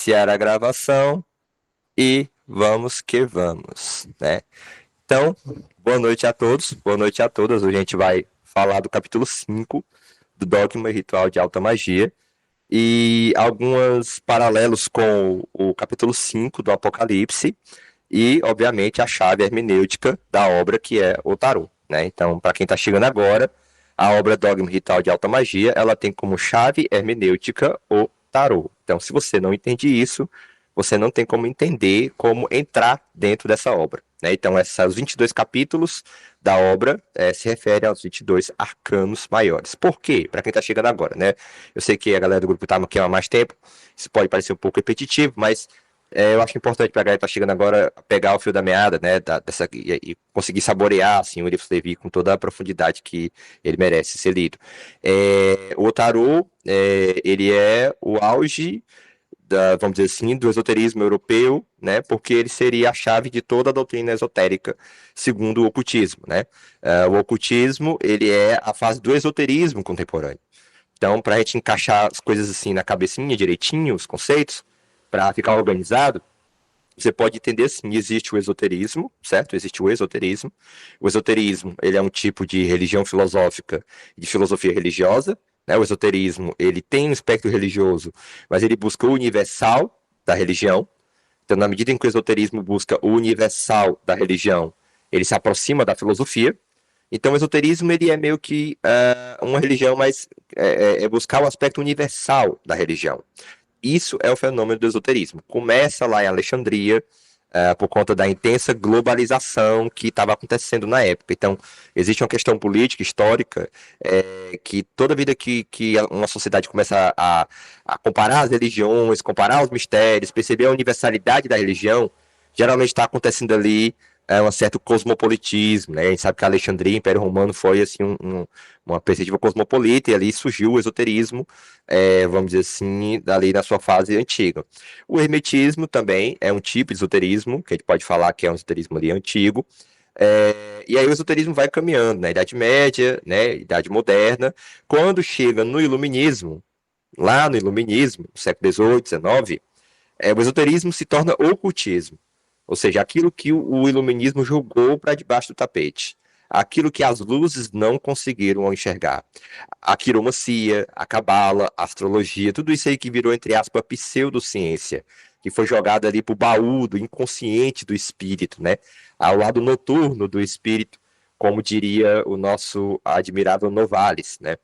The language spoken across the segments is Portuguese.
Iniciar a gravação e vamos que vamos, né? Então, boa noite a todos, boa noite a todas. Hoje a gente vai falar do capítulo 5 do Dogma e Ritual de Alta Magia e alguns paralelos com o capítulo 5 do Apocalipse e, obviamente, a chave hermenêutica da obra que é o Tarô, né? Então, para quem está chegando agora, a obra Dogma e Ritual de Alta Magia, ela tem como chave hermenêutica o Tarô. Então, se você não entende isso, você não tem como entender como entrar dentro dessa obra, né? Então, esses 22 capítulos da obra se referem aos 22 arcanos maiores. Por quê? Para quem está chegando agora, né? Eu sei que a galera do grupo está aqui há mais tempo, isso pode parecer um pouco repetitivo, mas eu acho importante para a galera que está chegando agora pegar o fio da meada, né? E conseguir saborear assim, o livro Levi com toda a profundidade que ele merece ser lido. O tarô, ele é o auge vamos dizer assim, do esoterismo europeu, né, porque ele seria a chave de toda a doutrina esotérica, segundo o ocultismo, né. O ocultismo, ele é a fase do esoterismo contemporâneo. Então, para a gente encaixar as coisas assim na cabecinha direitinho, os conceitos, para ficar organizado, você pode entender assim, existe o esoterismo, certo? Existe o esoterismo. O esoterismo, ele é um tipo de religião filosófica, de filosofia religiosa, né? O esoterismo, ele tem um espectro religioso, mas ele busca o universal da religião. Então, na medida em que o esoterismo busca o universal da religião, ele se aproxima da filosofia. Então, o esoterismo, ele é meio que uma religião, mas é buscar o aspecto universal da religião. Isso é o fenômeno do esoterismo. Começa lá em Alexandria, por conta da intensa globalização que estava acontecendo na época. Então, existe uma questão política, histórica, que toda vida que uma sociedade começa a comparar as religiões, comparar os mistérios, perceber a universalidade da religião, geralmente está acontecendo ali um certo cosmopolitismo, né? A gente sabe que a Alexandria, Império Romano, foi assim uma perspectiva cosmopolita e ali surgiu o esoterismo, vamos dizer assim, ali na sua fase antiga. O hermetismo também é um tipo de esoterismo, que a gente pode falar que é um esoterismo ali antigo, e aí o esoterismo vai caminhando na Idade Média, né, Idade Moderna, quando chega no Iluminismo, lá no Iluminismo, século XVIII, XIX, o esoterismo se torna ocultismo. Ou seja, aquilo que o iluminismo jogou para debaixo do tapete. Aquilo que as luzes não conseguiram enxergar. A quiromancia, a cabala, a astrologia, tudo isso aí que virou, entre aspas, pseudociência, que foi jogada ali para o baú do inconsciente do espírito, né? Ao lado noturno do espírito, como diria o nosso admirável Novalis, né?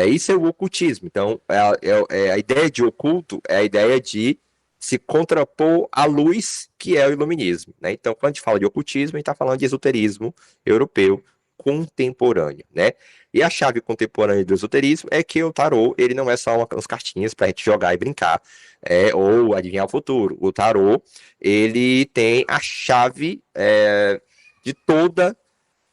Isso é o ocultismo. Então, a ideia de oculto é a ideia de se contrapor à luz que é o iluminismo, né? Então, quando a gente fala de ocultismo, a gente está falando de esoterismo europeu contemporâneo, né? E a chave contemporânea do esoterismo é que o tarô, ele não é só umas cartinhas para a gente jogar e brincar, ou adivinhar o futuro. O tarô, ele tem a chave de toda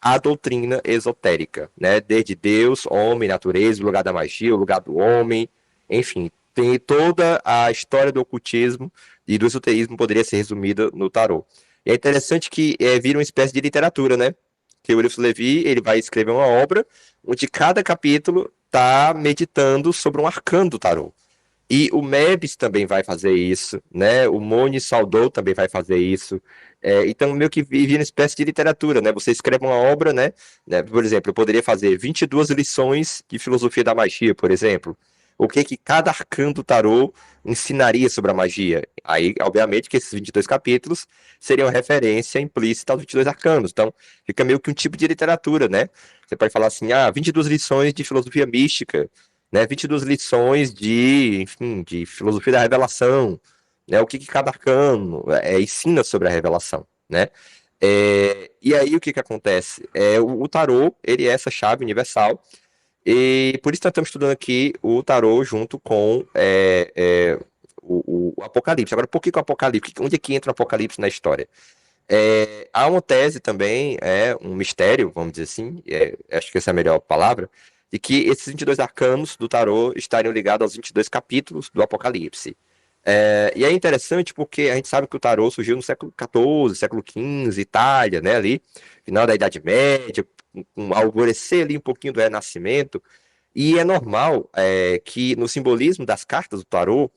a doutrina esotérica, né? Desde Deus, homem, natureza, o lugar da magia, o lugar do homem, enfim, tem toda a história do ocultismo e do esoterismo poderia ser resumida no tarô. E é interessante que vira uma espécie de literatura, né? Que o William Levy, ele vai escrever uma obra onde cada capítulo está meditando sobre um arcano do tarô. E o Mebs também vai fazer isso, né? O Moni Saldou também vai fazer isso. Então, meio que vive uma espécie de literatura, né? Você escreve uma obra, né? Por exemplo, eu poderia fazer 22 lições de filosofia da magia, por exemplo. O que cada arcano do tarô ensinaria sobre a magia? Aí, obviamente, que esses 22 capítulos seriam referência implícita aos 22 arcanos. Então, fica meio que um tipo de literatura, né? Você pode falar assim, 22 lições de filosofia mística, né, 22 lições enfim, de filosofia da revelação, né, o que cada arcano ensina sobre a revelação, né? E aí o que acontece? O tarô, ele é essa chave universal, e por isso nós estamos estudando aqui o tarô junto com o Apocalipse. Agora, por que o Apocalipse? Onde é que entra o Apocalipse na história? Há uma tese também, um mistério, vamos dizer assim, acho que essa é a melhor palavra, de que esses 22 arcanos do tarô estariam ligados aos 22 capítulos do Apocalipse. E é interessante porque a gente sabe que o tarô surgiu no século XIV, século XV, Itália, né, ali, final da Idade Média, com alvorecer ali um pouquinho do Renascimento, e é normal que no simbolismo das cartas do tarô,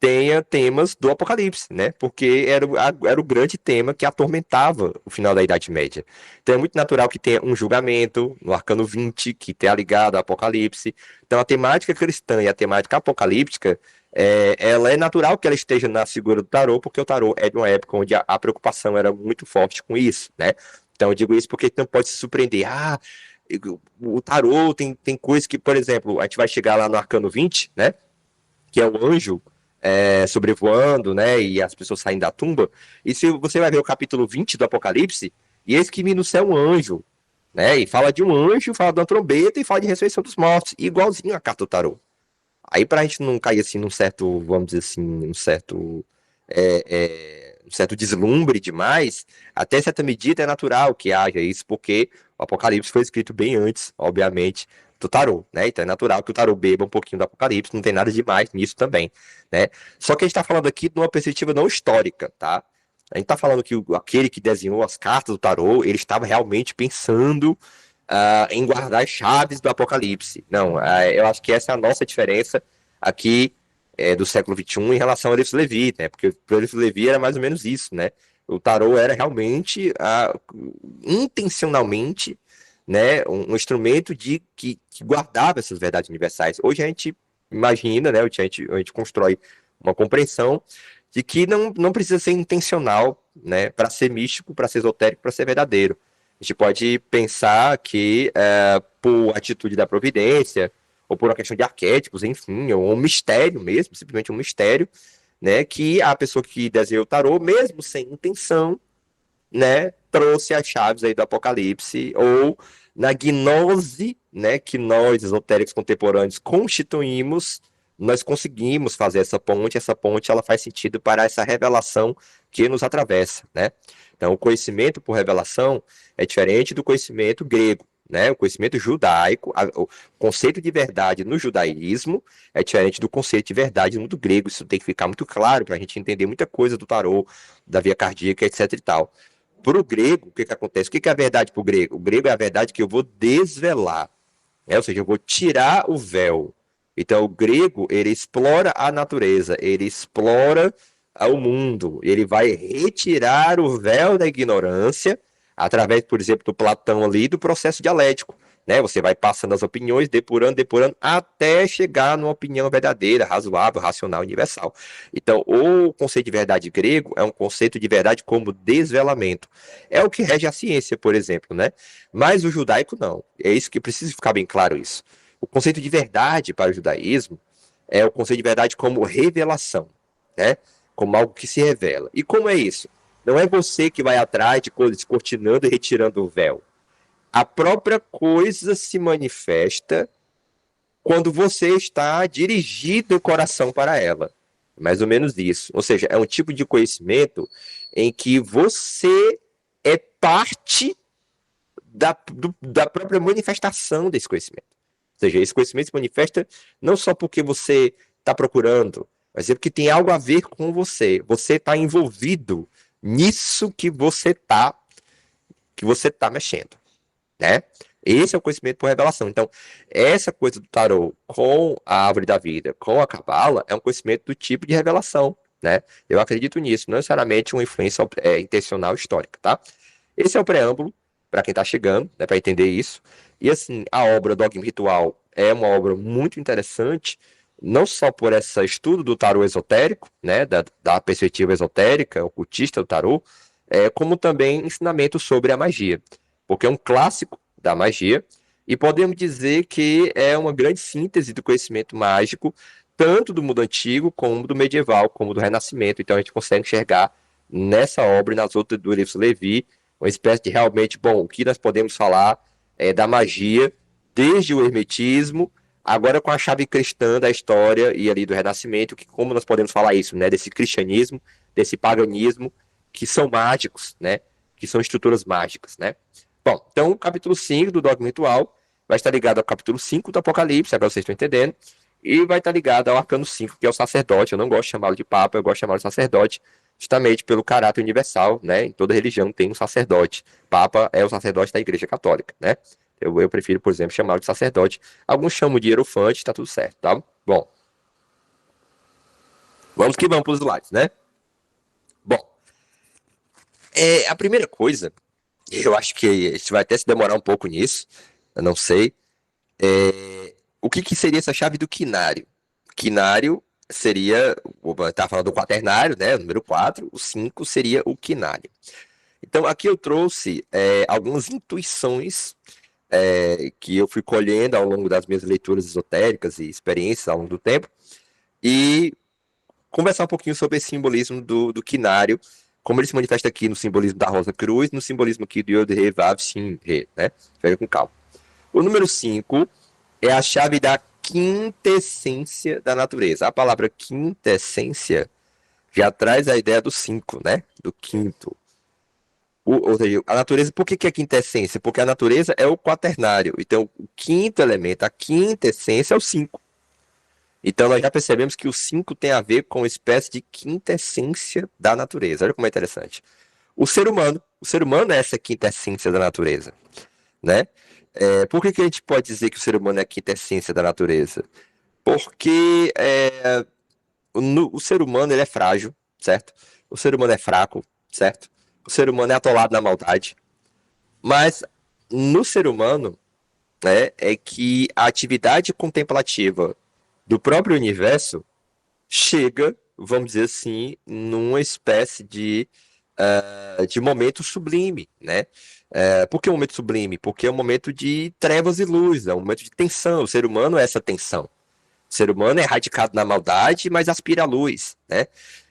tenha temas do Apocalipse, né? Porque era o grande tema que atormentava o final da Idade Média. Então é muito natural que tenha um julgamento no Arcano 20, que tenha ligado ao Apocalipse. Então a temática cristã e a temática apocalíptica, ela é natural que ela esteja na figura do tarô, porque o tarô é de uma época onde a preocupação era muito forte com isso, né? Então eu digo isso porque não pode se surpreender. O tarô tem coisas que, por exemplo, a gente vai chegar lá no Arcano 20, né? Que é o anjo sobrevoando, né? E as pessoas saem da tumba. E se você vai ver o capítulo 20 do Apocalipse, e eis que vi no céu um anjo, né? E fala de um anjo, fala de uma trombeta e fala de ressurreição dos mortos, igualzinho a carta do tarô. Aí, pra gente não cair assim num certo, vamos dizer assim, um certo deslumbre demais, até certa medida é natural que haja isso, porque o Apocalipse foi escrito bem antes, obviamente, do tarô, né? Então é natural que o tarô beba um pouquinho do Apocalipse, não tem nada demais nisso também, né? Só que a gente está falando aqui de uma perspectiva não histórica, tá? A gente está falando que aquele que desenhou as cartas do tarô, ele estava realmente pensando em guardar as chaves do Apocalipse. Não, eu acho que essa é a nossa diferença aqui do século XXI em relação ao Eurípides Levi, né? Porque o Eurípides Levi era mais ou menos isso, né? O tarô era realmente, intencionalmente, né, um instrumento que guardava essas verdades universais. Hoje a gente imagina, né, a gente constrói uma compreensão de que não precisa ser intencional, né, para ser místico, para ser esotérico, para ser verdadeiro. A gente pode pensar que, por atitude da providência, ou por uma questão de arquétipos, enfim, ou um mistério mesmo, simplesmente um mistério, né, que a pessoa que desenhou o tarô, mesmo sem intenção, né, trouxe as chaves aí do Apocalipse, ou na gnose, né, que nós, esotéricos contemporâneos, constituímos, nós conseguimos fazer essa ponte ela faz sentido para essa revelação que nos atravessa, né? Então, o conhecimento por revelação é diferente do conhecimento grego, né? O conhecimento judaico, o conceito de verdade no judaísmo é diferente do conceito de verdade no mundo grego. Isso tem que ficar muito claro para a gente entender muita coisa do tarô, da via cardíaca, etc e tal. Para o grego, o que, que acontece? O que, que é a verdade para o grego? O grego é a verdade que eu vou desvelar, né? Ou seja, eu vou tirar o véu. Então, o grego, ele explora a natureza, ele explora o mundo, ele vai retirar o véu da ignorância através, por exemplo, do Platão ali, do processo dialético, né? Você vai passando as opiniões, depurando, até chegar numa opinião verdadeira, razoável, racional, universal. Então, o conceito de verdade grego é um conceito de verdade como desvelamento. É o que rege a ciência, por exemplo, né? Mas o judaico não. É isso que precisa ficar bem claro isso. O conceito de verdade para o judaísmo é o conceito de verdade como revelação, né? Como algo que se revela. E como é isso? Não é você que vai atrás de coisas, descortinando e retirando o véu. A própria coisa se manifesta quando você está dirigindo o coração para ela. Mais ou menos isso. Ou seja, é um tipo de conhecimento em que você é parte da própria manifestação desse conhecimento. Ou seja, esse conhecimento se manifesta não só porque você está procurando, mas é porque tem algo a ver com você. Você está envolvido nisso que você tá mexendo, né? Esse é o conhecimento por revelação. Então, essa coisa do tarô com a árvore da vida, com a cabala, é um conhecimento do tipo de revelação, né? Eu acredito nisso, não necessariamente uma influência intencional histórica, tá? Esse é o preâmbulo para quem está chegando, né, para entender isso. E assim, a obra Dogma Ritual é uma obra muito interessante, não só por esse estudo do tarô esotérico, né, da perspectiva esotérica, ocultista do tarô, como também ensinamento sobre a magia, porque é um clássico da magia e podemos dizer que é uma grande síntese do conhecimento mágico, tanto do mundo antigo, como do medieval, como do renascimento. Então a gente consegue enxergar nessa obra e nas outras do Eurípides Levi uma espécie de realmente, bom, o que nós podemos falar da magia desde o hermetismo, agora com a chave cristã da história e ali do Renascimento, que como nós podemos falar isso, né, desse cristianismo, desse paganismo, que são mágicos, né, que são estruturas mágicas, né. Bom, então o capítulo 5 do Dogma Ritual vai estar ligado ao capítulo 5 do Apocalipse, agora vocês estão entendendo, e vai estar ligado ao Arcano 5, que é o sacerdote. Eu não gosto de chamá-lo de papa, eu gosto de chamá-lo de sacerdote, justamente pelo caráter universal, né? Em toda religião tem um sacerdote. Papa é o sacerdote da Igreja Católica, né? Eu prefiro, por exemplo, chamá-lo de sacerdote. Alguns chamam de hierofante, tá tudo certo, tá? Bom, Vamos que vamos para os slides, né? Bom, a primeira coisa, eu acho que a gente vai até se demorar um pouco nisso, eu não sei. O que seria essa chave do quinário? Quinário seria, estava falando do quaternário, né? O número 4, o 5 seria o quinário. Então, aqui eu trouxe algumas intuições que eu fui colhendo ao longo das minhas leituras esotéricas e experiências ao longo do tempo, e conversar um pouquinho sobre esse simbolismo do quinário, como ele se manifesta aqui no simbolismo da Rosa Cruz, no simbolismo aqui do Yod He Vav Shin He, né? Pega com calma. O número 5 é a chave da quintessência da natureza. A palavra quintessência já traz a ideia do 5, né? Do quinto. Ou seja, a natureza, por que é quintessência? Porque a natureza é o quaternário. Então, o quinto elemento, a quinta essência é o 5. Então, nós já percebemos que o 5 tem a ver com uma espécie de quintessência da natureza. Olha como é interessante. O ser humano é essa quintessência da natureza, né? Por que a gente pode dizer que o ser humano é a quintessência da natureza? Porque o ser humano ele é frágil, certo? O ser humano é fraco, certo? O ser humano é atolado na maldade. Mas no ser humano, né, é que a atividade contemplativa do próprio universo chega, vamos dizer assim, numa espécie de momento sublime, né? Por que um momento sublime? Porque é um momento de trevas e luz, é um momento de tensão. O ser humano é essa tensão. O ser humano é radicado na maldade, mas aspira à luz, né?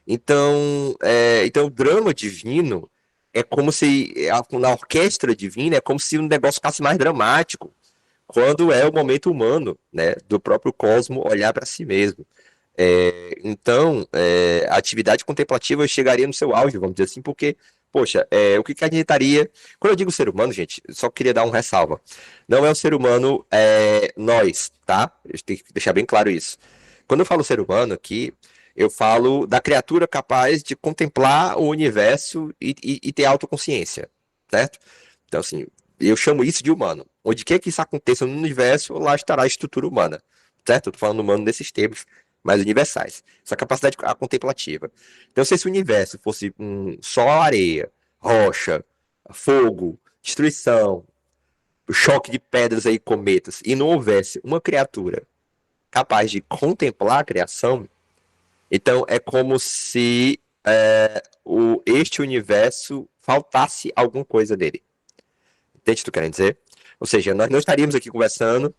Então o drama divino é como se, na orquestra divina, é como se o negócio ficasse mais dramático, quando é o momento humano, né, do próprio cosmo olhar para si mesmo. A atividade contemplativa chegaria no seu auge, vamos dizer assim, porque, poxa, o que adiantaria? Quando eu digo ser humano, gente, só queria dar um ressalva. Não é o ser humano nós, tá? Eu tenho que deixar bem claro isso. Quando eu falo ser humano aqui, eu falo da criatura capaz de contemplar o universo e ter autoconsciência, certo? Então, assim, eu chamo isso de humano. Onde quer que isso aconteça no universo, lá estará a estrutura humana, certo? Eu tô falando humano nesses termos mais universais. Essa capacidade contemplativa. Então, se esse universo fosse só areia, rocha, fogo, destruição, choque de pedras e cometas, e não houvesse uma criatura capaz de contemplar a criação, então é como se este universo faltasse alguma coisa dele. Entende o que eu quero dizer? Ou seja, nós não estaríamos aqui conversando,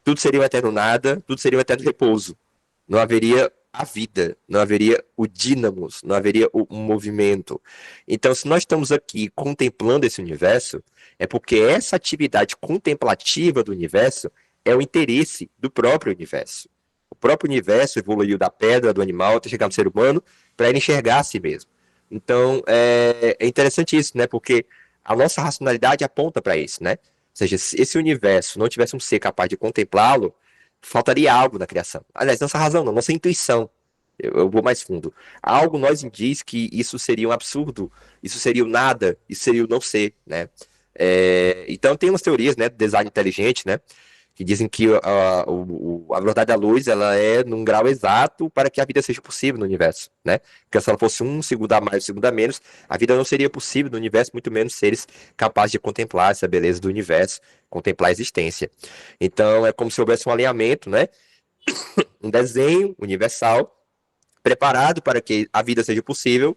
tudo seria um eterno nada, tudo seria um eterno repouso. Não haveria a vida, não haveria o dínamos, não haveria o movimento. Então, se nós estamos aqui contemplando esse universo, é porque essa atividade contemplativa do universo é o interesse do próprio universo. O próprio universo evoluiu da pedra, do animal, até chegar no ser humano, para ele enxergar a si mesmo. Então, é interessante isso, né? Porque a nossa racionalidade aponta para isso, né? Ou seja, se esse universo não tivesse um ser capaz de contemplá-lo, faltaria algo na criação. Aliás, nossa razão não, nossa intuição. Eu vou mais fundo. Algo nós diz que isso seria um absurdo, isso seria o nada, isso seria o não ser, né? Então tem umas teorias, né, do design inteligente, né, que dizem que a velocidade da luz ela é num grau exato para que a vida seja possível no universo, né? Porque se ela fosse um segundo a mais, um segundo a menos, a vida não seria possível no universo, muito menos seres capazes de contemplar essa beleza do universo, contemplar a existência. Então é como se houvesse um alinhamento, né? Um desenho universal preparado para que a vida seja possível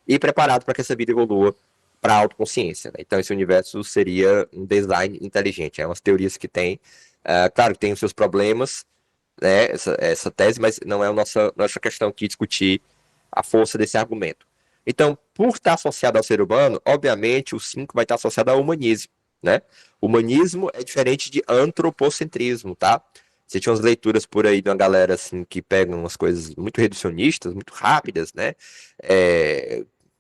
e preparado para que essa vida evolua para a autoconsciência. Né? Então, esse universo seria um design inteligente. É umas teorias que tem. Claro que tem os seus problemas, né, essa tese, mas não é a nossa questão aqui discutir a força desse argumento. Então, por estar associado ao ser humano, obviamente o 5 vai estar associado ao humanismo. Né? Humanismo é diferente de antropocentrismo, tá? Você tinha umas leituras por aí de uma galera assim que pegam umas coisas muito reducionistas, muito rápidas, né?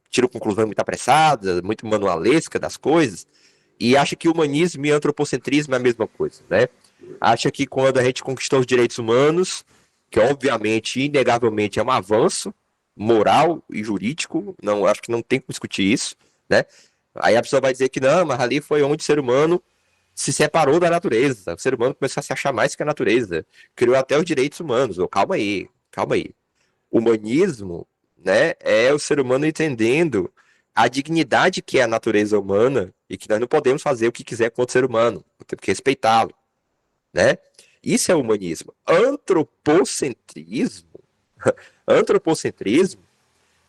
Tiram conclusões muito apressadas, muito manualesca das coisas, e acha que humanismo e antropocentrismo é a mesma coisa, né? Acha que quando a gente conquistou os direitos humanos, que obviamente, inegavelmente é um avanço moral e jurídico, não, acho que não tem como discutir isso, né? Aí a pessoa vai dizer que não, mas ali foi onde o ser humano se separou da natureza. O ser humano começou a se achar mais que a natureza. Criou até os direitos humanos. Oh, calma aí, calma aí. Humanismo, né, é o ser humano entendendo a dignidade que é a natureza humana e que nós não podemos fazer o que quiser com o ser humano, temos que respeitá-lo, né? Isso é humanismo. Antropocentrismo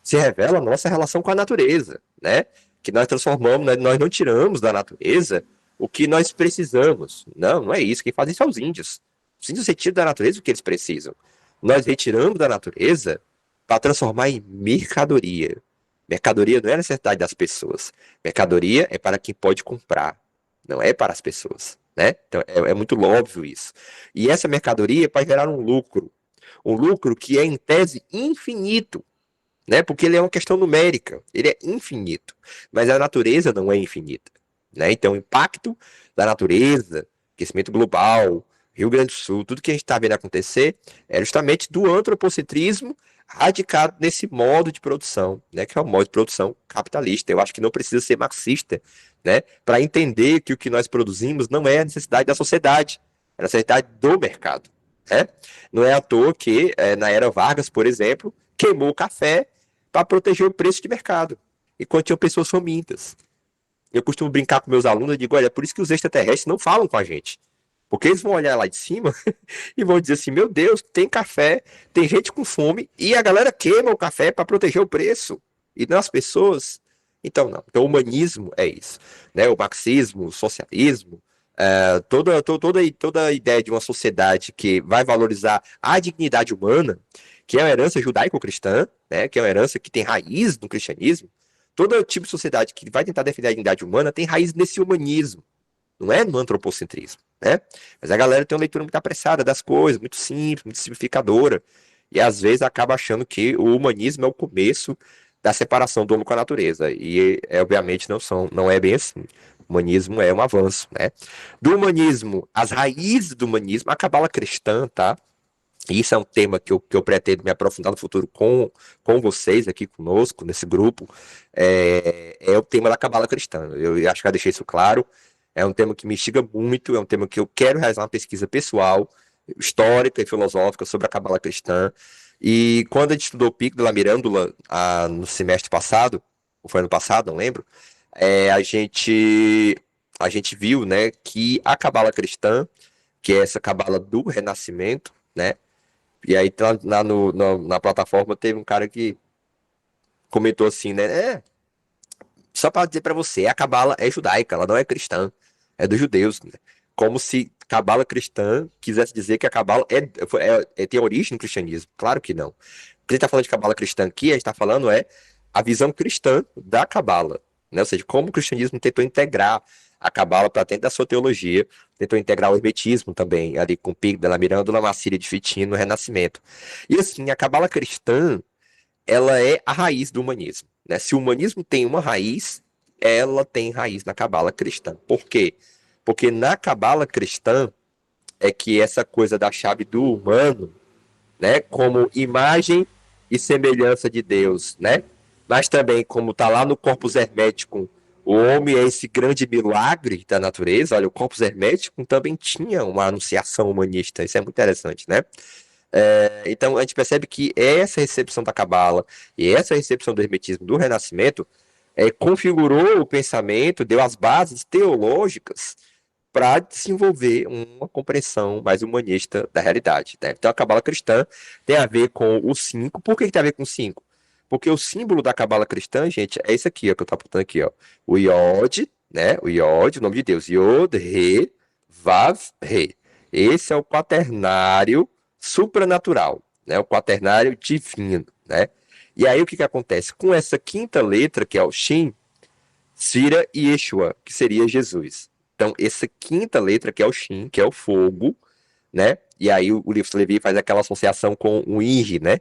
se revela a nossa relação com a natureza, né? Que nós transformamos, né? Nós não tiramos da natureza o que nós precisamos. Não, não é isso. Quem faz isso é os índios. Os índios retiram da natureza o que eles precisam. Nós retiramos da natureza para transformar em mercadoria. Mercadoria não é a necessidade das pessoas. Mercadoria é para quem pode comprar, não é para as pessoas, né? Então é muito óbvio isso. E essa mercadoria é para gerar um lucro que é em tese infinito, né? Porque ele é uma questão numérica, ele é infinito, mas a natureza não é infinita, né? Então o impacto da natureza, aquecimento global, Rio Grande do Sul, tudo que a gente está vendo acontecer é justamente do antropocentrismo radicado nesse modo de produção, né? Que é o modo de produção capitalista. Eu acho que não precisa ser marxista, né? Para entender que o que nós produzimos não é a necessidade da sociedade, é a necessidade do mercado, né? Não é à toa que na era Vargas, por exemplo, queimou o café para proteger o preço de mercado, enquanto tinham pessoas famintas. Eu costumo brincar com meus alunos e digo, olha, é por isso que os extraterrestres não falam com a gente. Porque eles vão olhar lá de cima e vão dizer assim, meu Deus, tem café, tem gente com fome, e a galera queima o café para proteger o preço. E não as pessoas. Então, não. Então, o humanismo é isso. Né? O marxismo, o socialismo, toda a ideia de uma sociedade que vai valorizar a dignidade humana, que é uma herança judaico-cristã, né? Que é uma herança que tem raiz no cristianismo, todo tipo de sociedade que vai tentar defender a dignidade humana tem raiz nesse humanismo, não é no antropocentrismo, né? Mas a galera tem uma leitura muito apressada das coisas, muito simples, muito simplificadora, e às vezes acaba achando que o humanismo é o começo da separação do homem com a natureza, e obviamente não é bem assim. O humanismo é um avanço, né? Do humanismo, as raízes do humanismo, a cabala cristã, tá? Isso é um tema que eu pretendo me aprofundar no futuro com vocês aqui conosco, nesse grupo. É o tema da cabala cristã. Eu acho que já deixei isso claro. É um tema que me instiga muito, é um tema que eu quero realizar uma pesquisa pessoal, histórica e filosófica sobre a cabala cristã. E quando a gente estudou o Pico de la Mirandula no semestre passado, ou foi ano passado, não lembro, a gente viu, né, que a cabala cristã, que é essa cabala do Renascimento, né? E aí lá na plataforma teve um cara que comentou assim, né? Só para dizer para você, a cabala é judaica, ela não é cristã, é dos judeus, né? Como se cabala cristã quisesse dizer que a cabala tem origem no cristianismo. Claro que não. O que a gente está falando de cabala cristã aqui, a gente está falando a visão cristã da cabala, né? Ou seja, como o cristianismo tentou integrar a cabala para dentro da sua teologia, tentou integrar o hermetismo também, ali com Pico della Mirandola, Marcílio de Fitino, no Renascimento. E assim, a cabala cristã, ela é a raiz do humanismo, né? Se o humanismo tem uma raiz, ela tem raiz na cabala cristã. Por quê? Porque na cabala cristã é que essa coisa da chave do humano, né, como imagem e semelhança de Deus, né? Mas também como está lá no Corpus Hermeticum, o homem é esse grande milagre da natureza. Olha, o Corpus Hermeticum também tinha uma anunciação humanista. Isso é muito interessante, né? Então a gente percebe que essa recepção da Cabala e essa recepção do Hermetismo do Renascimento configurou o pensamento, deu as bases teológicas para desenvolver uma compreensão mais humanista da realidade, né? Então a Cabala cristã tem a ver com o 5. Por que tem a ver com o 5? Porque o símbolo da Cabala cristã, gente, é isso aqui, ó, que eu estou apontando aqui, ó. O Iod, né? O Iod, o nome de Deus. Iod, Re, Vav, Re. Esse é o quaternário supranatural, né? O quaternário divino, né? E aí o que acontece? Com essa quinta letra, que é o Shin, Sira e Yeshua, que seria Jesus. Então, essa quinta letra, que é o Shin, que é o fogo, né? E aí o livro de Levi faz aquela associação com o Ing, né?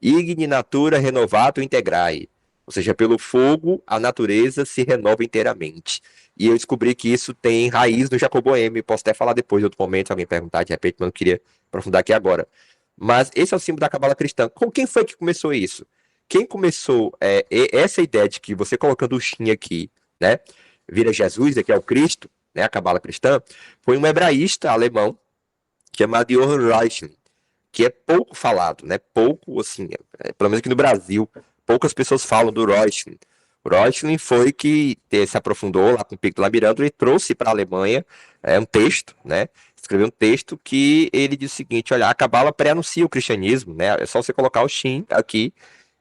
Igni natura renovato integrae. Ou seja, pelo fogo, a natureza se renova inteiramente. E eu descobri que isso tem raiz no Jacoboeme. Posso até falar depois, em outro momento, se alguém perguntar, de repente, mas não queria aprofundar aqui agora. Mas esse é o símbolo da cabala cristã. Com quem foi que começou isso? Quem começou essa ideia de que você colocando o Shin aqui, né, vira Jesus, que é o Cristo, né, a cabala cristã, foi um hebraísta alemão chamado Johann Reichling, que é pouco falado, né? Pouco, assim, pelo menos aqui no Brasil, poucas pessoas falam do Reuchlin. O Reuchlin foi que se aprofundou lá com o Pico do Labirinto e trouxe para a Alemanha um texto, né? Escreveu um texto que ele diz o seguinte: olha, a Cabala pré-anuncia o cristianismo, né? É só você colocar o Shin aqui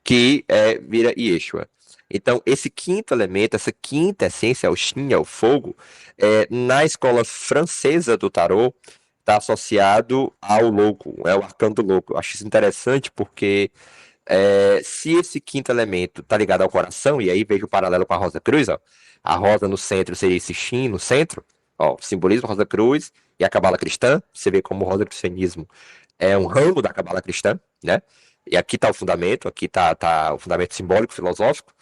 que vira Yeshua. Então, esse quinto elemento, essa quinta essência, o Shin, é o fogo, na escola francesa do tarô, está associado ao louco, é o arcano do louco. Eu acho isso interessante porque se esse quinto elemento está ligado ao coração, e aí vejo o paralelo com a Rosa Cruz, ó, a rosa no centro seria esse Shin no centro, ó, simbolismo Rosa Cruz e a Cabala Cristã, você vê como o Rosa Cristianismo é um ramo da Cabala Cristã, né? E aqui está o fundamento, aqui está o fundamento simbólico, filosófico.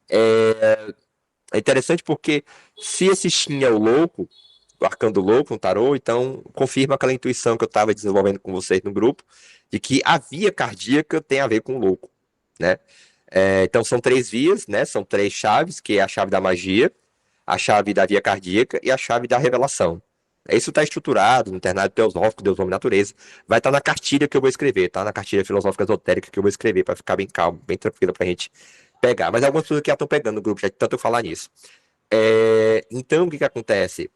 É interessante porque se esse Shin é o louco, o arcano do louco, um tarô, então confirma aquela intuição que eu estava desenvolvendo com vocês no grupo, de que a via cardíaca tem a ver com o louco, né? Então são três vias, né? São três chaves, que é a chave da magia, a chave da via cardíaca e a chave da revelação. Isso está estruturado no Ternário Teosófico, Deus, Homem e Natureza. Vai estar na cartilha que eu vou escrever, tá? Na cartilha filosófica esotérica que eu vou escrever, para ficar bem calmo, bem tranquilo para a gente pegar. Mas algumas pessoas que já estão pegando no grupo, já de tanto eu falar nisso. Então, o que acontece?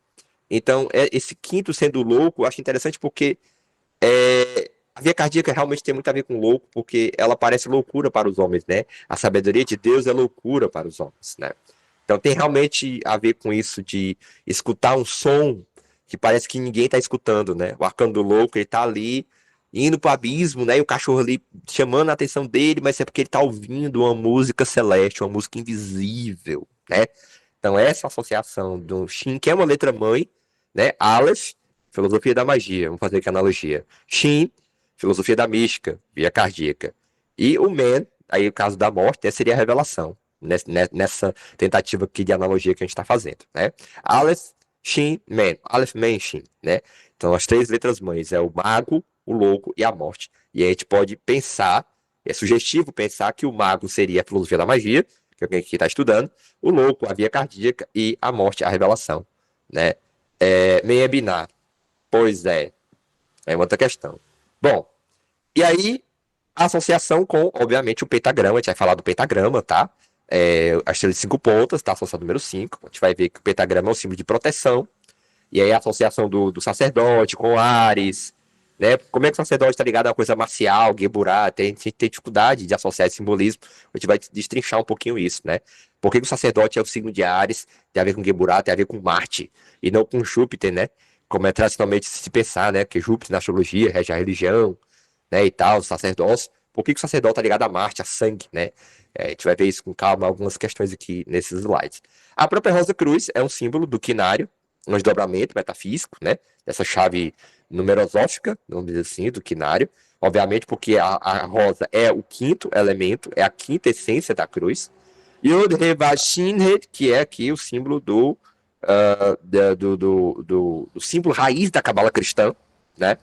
Então, esse quinto sendo louco, eu acho interessante porque a via cardíaca realmente tem muito a ver com louco, porque ela parece loucura para os homens, né? A sabedoria de Deus é loucura para os homens, né? Então tem realmente a ver com isso de escutar um som que parece que ninguém está escutando, né? O arcano do louco, ele tá ali indo pro abismo, né? E o cachorro ali chamando a atenção dele, mas é porque ele tá ouvindo uma música celeste, uma música invisível, né? Então essa associação do Shin, que é uma letra mãe, né? Aleph, filosofia da magia, vamos fazer aqui a analogia. Shin, filosofia da mística, via cardíaca. E o Man, aí o caso da morte, seria a revelação, nessa tentativa aqui de analogia que a gente está fazendo, né? Aleph, Shin, Man. Aleph, Man, Shin, né? Então as três letras mães é o mago, o louco e a morte. E aí a gente pode pensar, é sugestivo pensar que o mago seria a filosofia da magia, que é alguém que está estudando, o louco, a via cardíaca e a morte, a revelação, né? Meia binar, pois é outra questão. Bom, e aí a associação com, obviamente, o pentagrama, a gente vai falar do pentagrama, tá? A estrela de 5 pontas, tá? Associação número 5. A gente vai ver que o pentagrama é um símbolo de proteção. E aí a associação do sacerdote com Ares, né? Como é que o sacerdote está ligado a uma coisa marcial, Geburá, tem dificuldade de associar esse simbolismo. A gente vai destrinchar um pouquinho isso, né? Por que o sacerdote é o signo de Ares, tem a ver com Geburá, tem a ver com Marte, e não com Júpiter, né? Como é tradicionalmente se pensar, né? Que Júpiter na astrologia rege a religião, né? E tal, o sacerdócio. Por que o sacerdote está ligado a Marte, a sangue, né? A gente vai ver isso com calma, algumas questões aqui nesses slides. A própria Rosa Cruz é um símbolo do quinário, um desdobramento metafísico, né? Dessa chave numerosófica, vamos dizer assim, do quinário. Obviamente, porque a rosa é o quinto elemento, é a quinta essência da cruz. E o Revashinhet, que é aqui o símbolo do símbolo raiz da cabala cristã, né?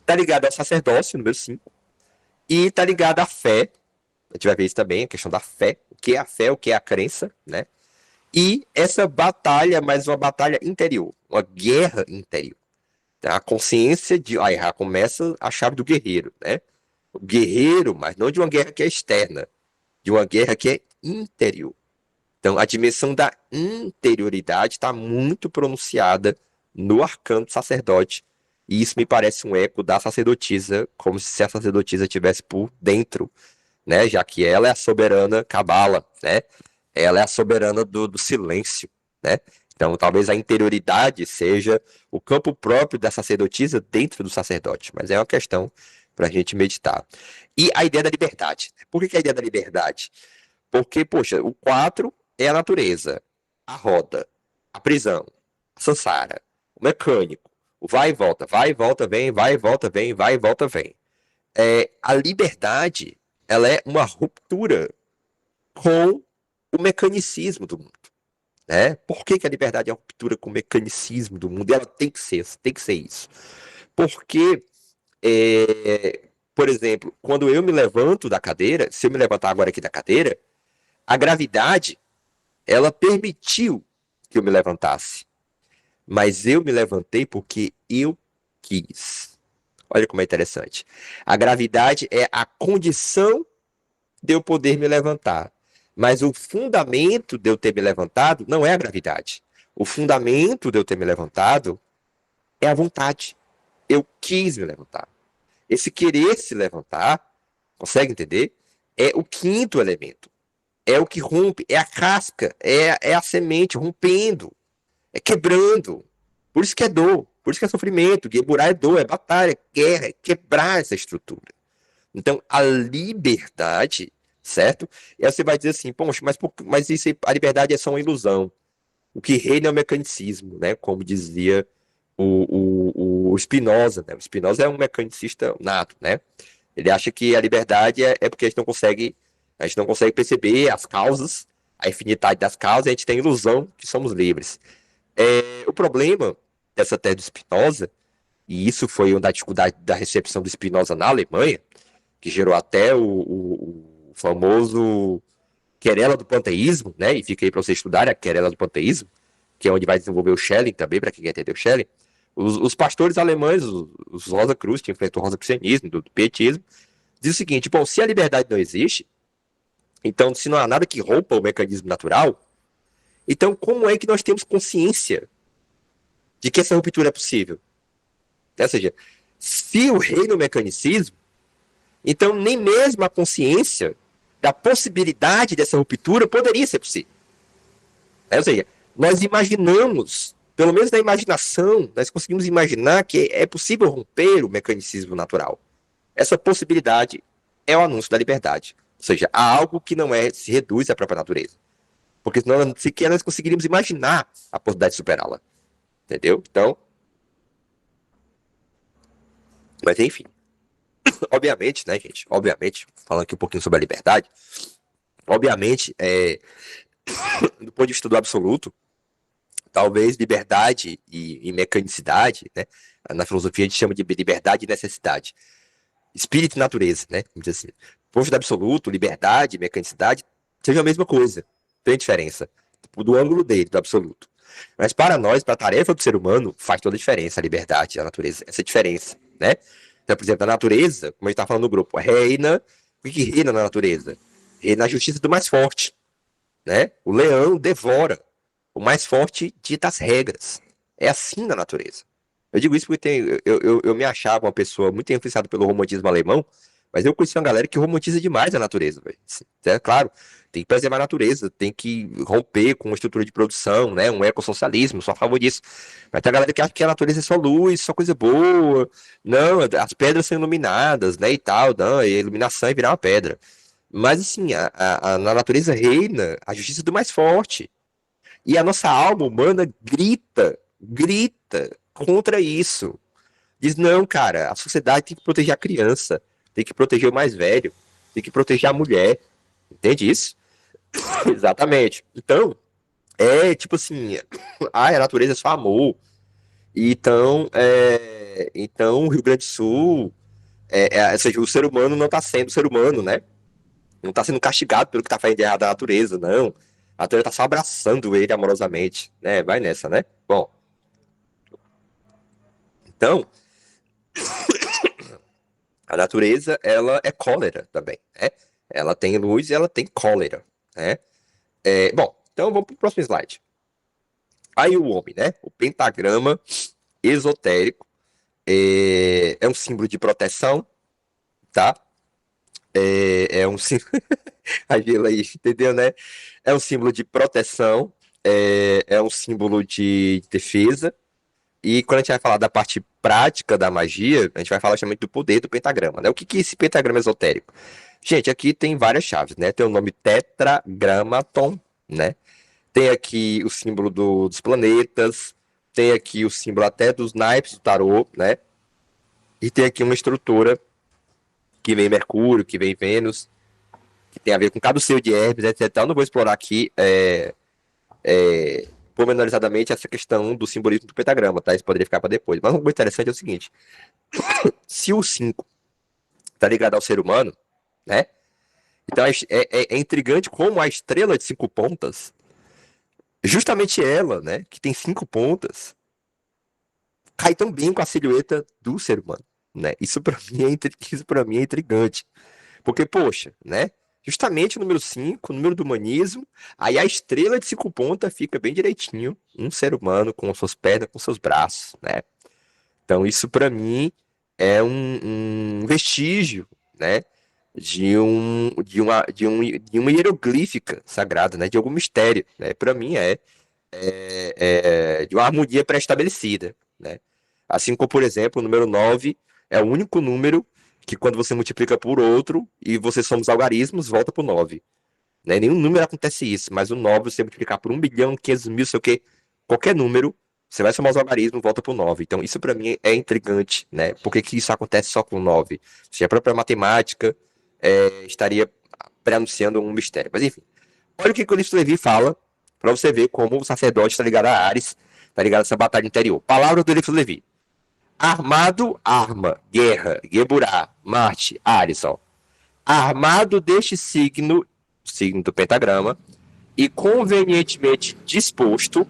Tá ligado ao sacerdócio, número 5, e tá ligado à fé. A gente vai ver isso também, a questão da fé. O que é a fé, o que é a crença, né? E essa batalha, mais uma batalha interior, uma guerra interior. A consciência de. Aí já começa a chave do guerreiro, né? O guerreiro, mas não de uma guerra que é externa, de uma guerra que é interior. Então, a dimensão da interioridade está muito pronunciada no arcano do sacerdote. E isso me parece um eco da sacerdotisa, como se a sacerdotisa estivesse por dentro, né? Já que ela é a soberana cabala, né? Ela é a soberana do silêncio, né? Então, talvez a interioridade seja o campo próprio da sacerdotisa dentro do sacerdote, mas é uma questão para a gente meditar. E a ideia da liberdade. Por que a ideia da liberdade? Porque, poxa, o 4 é a natureza, a roda, a prisão, a samsara, o mecânico, o vai e volta, vem, vai e volta, vem, vai e volta, vem. A liberdade, ela é uma ruptura com o mecanicismo do mundo, né? Por que a liberdade é uma ruptura com o mecanicismo do mundo? E ela tem que ser isso. Porque, por exemplo, quando eu me levanto da cadeira, se eu me levantar agora aqui da cadeira, a gravidade, ela permitiu que eu me levantasse. Mas eu me levantei porque eu quis. Olha como é interessante. A gravidade é a condição de eu poder me levantar. Mas o fundamento de eu ter me levantado não é a gravidade. O fundamento de eu ter me levantado é a vontade. Eu quis me levantar. Esse querer se levantar, consegue entender? É o quinto elemento. É o que rompe, é a casca, é a semente rompendo, é quebrando. Por isso que é dor, por isso que é sofrimento. Geburar é dor, é batalha, é guerra, é quebrar essa estrutura. Então, a liberdade, certo? E aí você vai dizer assim, poxa, mas isso, a liberdade é só uma ilusão. O que reina é o mecanicismo, né? Como dizia o Spinoza, né? O Spinoza é um mecanicista nato, né? Ele acha que a liberdade é porque a gente não consegue perceber as causas, a infinidade das causas, e a gente tem a ilusão que somos livres. O problema dessa tese do Spinoza, e isso foi uma da dificuldade da recepção do Spinoza na Alemanha, que gerou até o famoso querela do panteísmo, né? E fica aí para você estudar a querela do panteísmo, que é onde vai desenvolver o Schelling também, para quem quer entender o Schelling. Os pastores alemães, os Rosa Cruz, que enfrentou o rosacrucianismo, do pietismo, diz o seguinte: bom, se a liberdade não existe, então se não há nada que rompa o mecanismo natural, então como é que nós temos consciência de que essa ruptura é possível? Ou seja, se o rei no mecanicismo, então nem mesmo a consciência da possibilidade dessa ruptura poderia ser possível. Ou seja, nós imaginamos, pelo menos na imaginação, nós conseguimos imaginar que é possível romper o mecanicismo natural. Essa possibilidade é o anúncio da liberdade. Ou seja, há algo que não se reduz à própria natureza. Porque senão sequer nós conseguiríamos imaginar a possibilidade de superá-la. Entendeu? Então, mas enfim. Obviamente, né, gente? Obviamente, falando aqui um pouquinho sobre a liberdade, obviamente, do ponto de vista do absoluto, talvez liberdade e mecanicidade, né? Na filosofia a gente chama de liberdade e necessidade. Espírito e natureza, né? Vamos dizer assim. Do ponto de vista absoluto, liberdade e mecanicidade seja a mesma coisa. Tem diferença. Do ângulo dele, do absoluto. Mas para nós, para a tarefa do ser humano, faz toda a diferença a liberdade e a natureza. Essa diferença, né? Então, por exemplo, a natureza, como a gente está falando no grupo, reina. O que reina na natureza? Reina a justiça do mais forte, né? O leão devora. O mais forte dita as regras. É assim na natureza. Eu digo isso porque eu me achava uma pessoa muito influenciada pelo romantismo alemão, mas eu conheci uma galera que romantiza demais a natureza, velho. É claro, tem que preservar a natureza, tem que romper com uma estrutura de produção, né? Um ecossocialismo, sou a favor disso. Mas tem a galera que acha que a natureza é só luz, só coisa boa. Não, as pedras são iluminadas, né? E tal, não, e a iluminação é virar uma pedra. Mas assim, na natureza reina a justiça do mais forte. E a nossa alma humana grita contra isso. Diz, não, cara, a sociedade tem que proteger a criança, tem que proteger o mais velho, tem que proteger a mulher. Entende isso? Exatamente. Então, é tipo assim, a natureza é só amor. Então o Rio Grande do Sul, ou seja, o ser humano não está sendo ser humano, né? Não está sendo castigado pelo que está fazendo de errado a natureza, não. A natureza está só abraçando ele amorosamente, né? Vai nessa, né? Bom, então, a natureza, ela é cólera também, né? Ela tem luz e ela tem cólera, né? Bom, então vamos para o próximo slide. Aí o homem, né? O pentagrama esotérico é um símbolo de proteção, tá? É um símbolo. A Gila aí, entendeu, né? É um símbolo de proteção, é um símbolo de defesa. E quando a gente vai falar da parte prática da magia, a gente vai falar justamente do poder do pentagrama, né? O que é esse pentagrama esotérico? Gente, aqui tem várias chaves, né? Tem o nome tetragramaton, né? Tem aqui o símbolo dos planetas, tem aqui o símbolo até dos naipes do tarô, né? E tem aqui uma estrutura que vem Mercúrio, que vem Vênus, que tem a ver com caduceu de Hermes, etc. Eu não vou explorar aqui pormenorizadamente essa questão do simbolismo do pentagrama, tá? Isso poderia ficar para depois. Mas o muito interessante é o seguinte: se o 5 está ligado ao ser humano, né? Então é intrigante como a estrela de 5 pontas, justamente ela, né, que tem 5 pontas, cai tão bem com a silhueta do ser humano. né? Isso para mim é intrigante. Porque, poxa, né? Justamente o número 5, o número do humanismo, aí a estrela de 5 pontas fica bem direitinho, um ser humano com suas pernas, com seus braços, né? Então isso para mim é um vestígio, né? De uma hieroglífica sagrada, né? De algum mistério, né? Para mim de uma harmonia pré-estabelecida, né? Assim como, por exemplo, o número 9 é o único número que quando você multiplica por outro e você soma os algarismos, volta para o 9. Né? Nenhum número acontece isso, mas o 9 você multiplicar por 1.500.000, sei o quê, qualquer número, você vai somar os algarismos, volta para o 9. Então isso para mim é intrigante, né? Por que que isso acontece só com o 9? Se a própria matemática estaria pré-anunciando um mistério. Mas enfim, olha o que o livro Levi fala, para você ver como o sacerdote está ligado a Ares, está ligado a essa batalha interior. Palavra do livro Levi. Armado, arma, guerra, Geburá, Marte, Ares, ó. Armado deste signo, signo do pentagrama, e convenientemente disposto,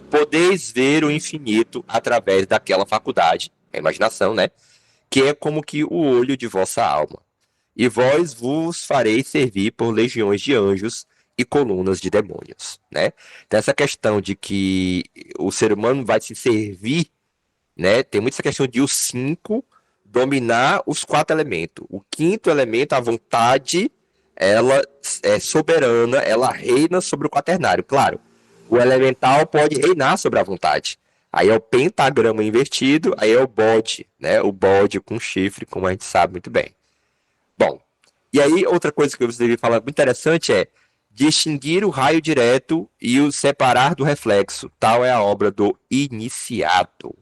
podeis ver o infinito através daquela faculdade, a imaginação, né? Que é como que o olho de vossa alma. E vós vos fareis servir por legiões de anjos e colunas de demônios, né? Então essa questão de que o ser humano vai se servir, né? Tem muita essa questão de os 5 dominar os 4 elementos. O quinto elemento, a vontade, ela é soberana, ela reina sobre o quaternário. Claro, o elemental pode reinar sobre a vontade. Aí é o pentagrama invertido, aí é o bode, né? O bode com chifre, como a gente sabe muito bem. Bom, e aí outra coisa que eu deveria falar muito interessante é distinguir o raio direto e o separar do reflexo. Tal é a obra do iniciado.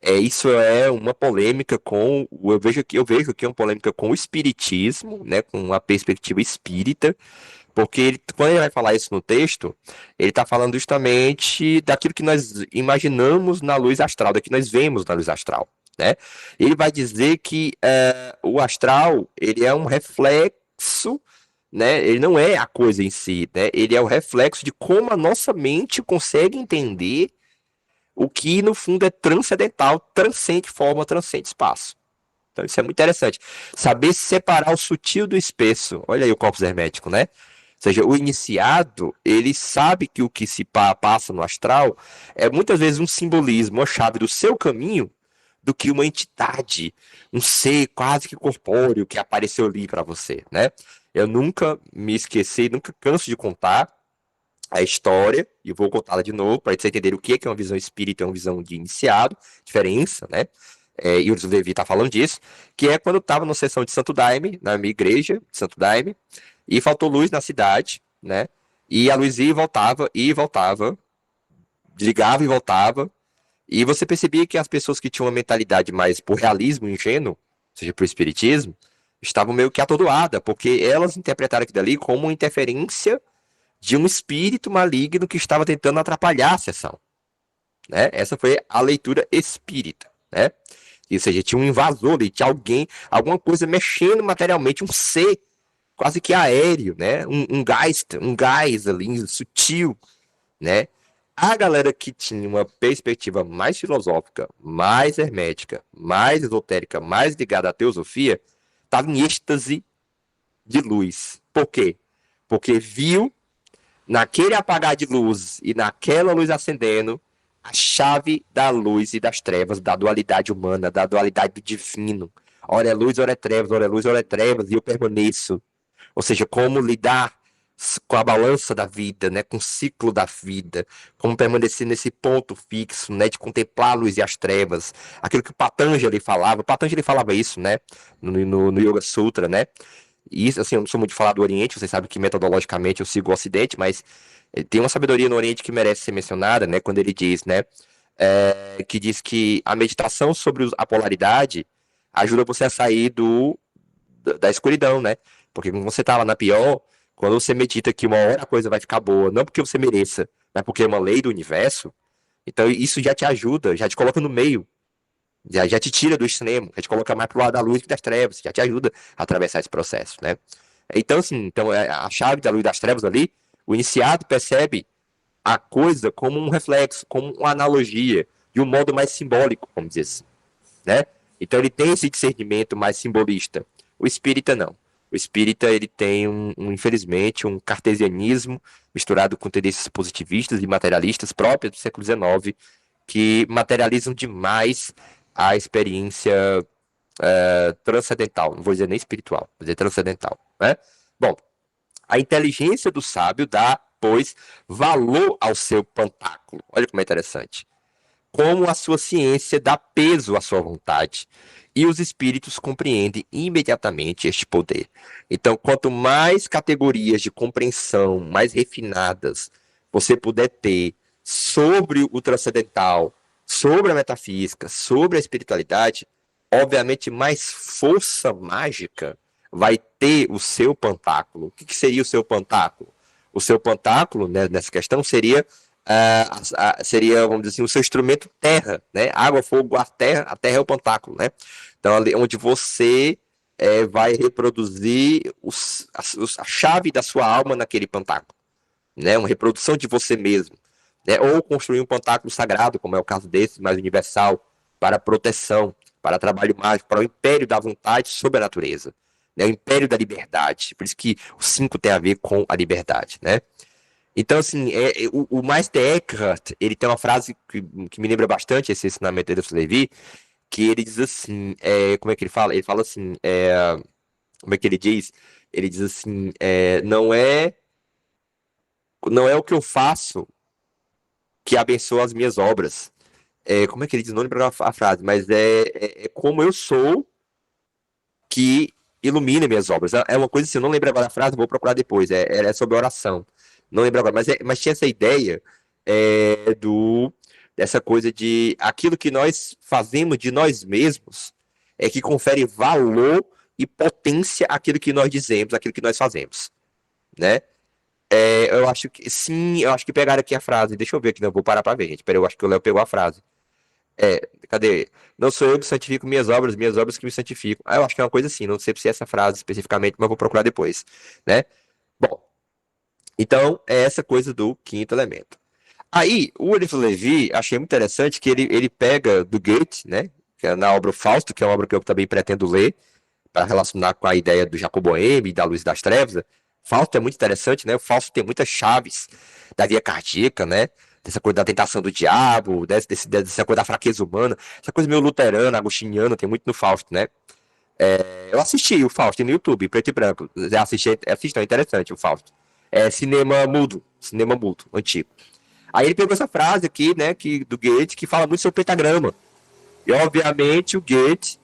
Isso é uma polêmica com. Eu vejo que é uma polêmica com o espiritismo, né, com a perspectiva espírita, porque quando ele vai falar isso no texto, ele está falando justamente daquilo que nós imaginamos na luz astral, daquilo que nós vemos na luz astral. Né? Ele vai dizer que o astral ele é um reflexo, né? Ele não é a coisa em si, né? Ele é o reflexo de como a nossa mente consegue entender o que no fundo é transcendental, transcende forma, transcende espaço. Então isso é muito interessante. Saber separar o sutil do espesso. Olha aí o corpus hermético, né? Ou seja, o iniciado, ele sabe que o que se passa no astral é muitas vezes um simbolismo, uma chave do seu caminho, do que uma entidade, um ser quase que corpóreo que apareceu ali para você, né? Eu nunca me esqueci, nunca canso de contar a história, e vou contá-la de novo, para vocês entenderem o que é uma visão espírita e uma visão de iniciado, diferença, né? E o Levi está falando disso, que é quando eu estava na sessão de Santo Daime, na minha igreja de Santo Daime, e faltou luz na cidade, né? E a luz ia e voltava, ligava e voltava, e você percebia que as pessoas que tinham uma mentalidade mais por realismo ingênuo, ou seja, por espiritismo, estavam meio que atordoadas, porque elas interpretaram aquilo ali como uma interferência de um espírito maligno que estava tentando atrapalhar a sessão. Né? Essa foi a leitura espírita. Né? Ou seja, tinha um invasor ali, tinha alguém, alguma coisa mexendo materialmente, um ser quase que aéreo, né? Um gás ali, sutil. Né? A galera que tinha uma perspectiva mais filosófica, mais hermética, mais esotérica, mais ligada à teosofia, estava em êxtase de luz. Por quê? Porque viu naquele apagar de luz e naquela luz acendendo, a chave da luz e das trevas, da dualidade humana, da dualidade do divino. Ora é luz, ora é trevas, ora é luz, ora é trevas, e eu permaneço. Ou seja, como lidar com a balança da vida, né, com o ciclo da vida, como permanecer nesse ponto fixo, né, de contemplar a luz e as trevas, aquilo que o Patanjali falava isso, né, no Yoga Sutra, né, e isso, assim, eu não sou muito de falar do Oriente, vocês sabem que metodologicamente eu sigo o Ocidente, mas tem uma sabedoria no Oriente que merece ser mencionada, né? Quando ele diz, né? Que diz que a meditação sobre a polaridade ajuda você a sair da escuridão, né? Porque quando você tá lá na pior, quando você medita que uma hora a coisa vai ficar boa, não porque você mereça, mas porque é uma lei do universo, então isso já te ajuda, já te coloca no meio, já te tira do extremo, já te coloca mais pro lado da luz que das trevas, já te ajuda a atravessar esse processo, né? Então, assim, então, a chave da luz e das trevas ali, o iniciado percebe a coisa como um reflexo, como uma analogia, de um modo mais simbólico, vamos dizer assim, né? Então ele tem esse discernimento mais simbolista. O espírita não. O espírita ele tem infelizmente, um cartesianismo misturado com tendências positivistas e materialistas próprias do século XIX, que materializam demais a experiência transcendental. Não vou dizer nem espiritual, vou dizer transcendental, né? Bom, a inteligência do sábio dá, pois, valor ao seu pantáculo. Olha como é interessante. Como a sua ciência dá peso à sua vontade. E os espíritos compreendem imediatamente este poder. Então, quanto mais categorias de compreensão mais refinadas você puder ter sobre o transcendental, sobre a metafísica, sobre a espiritualidade, obviamente mais força mágica vai ter o seu pantáculo. O que seria o seu pantáculo? O seu pantáculo, né, nessa questão, seria, vamos dizer assim, o seu instrumento terra, né? Água, fogo, ar, terra. A terra é o pantáculo, né? Então, ali onde você vai reproduzir a chave da sua alma naquele pantáculo, né? Uma reprodução de você mesmo, né? Ou construir um pantáculo sagrado, como é o caso desse, mais universal, para proteção, para trabalho mágico, para o império da vontade sobre a natureza, né? O império da liberdade. Por isso que o 5 tem a ver com a liberdade, né? Então, assim, o Meister Eckhart, ele tem uma frase que me lembra bastante esse ensinamento de Edith Levi, que ele diz assim, como é que ele fala? Ele fala assim, como é que ele diz? Ele diz assim, não é o que eu faço que abençoa as minhas obras. Como é que ele diz? Não lembro a frase, mas é como eu sou que ilumina minhas obras. É uma coisa assim, eu não lembro agora a frase, vou procurar depois. É sobre oração. Não lembro agora, mas tinha essa ideia dessa coisa de aquilo que nós fazemos de nós mesmos é que confere valor e potência àquilo que nós dizemos, àquilo que nós fazemos, né? Eu acho que sim, eu acho que pegaram aqui a frase. Deixa eu ver aqui, não vou parar pra ver, gente. Peraí, eu acho que o Léo pegou a frase. Cadê? Não sou eu que santifico minhas obras que me santificam. Eu acho que é uma coisa assim, não sei se é essa frase especificamente, mas vou procurar depois, né? Bom, então é essa coisa do quinto elemento. Aí, o Ulrich Levi, achei muito interessante que ele pega do Goethe, né? Que é na obra Fausto, que é uma obra que eu também pretendo ler, para relacionar com a ideia do Jacob Boehme e da Luz das Trevas. Fausto é muito interessante, né? O Fausto tem muitas chaves da via cardíaca, né? Dessa coisa da tentação do diabo, dessa coisa da fraqueza humana, essa coisa meio luterana, agostiniana, tem muito no Fausto, né? Eu assisti o Fausto no YouTube, preto e branco. Assistam, é interessante o Fausto. É cinema mudo, antigo. Aí ele pegou essa frase aqui, né, do Goethe, que fala muito sobre pentagrama. E, obviamente, o Goethe,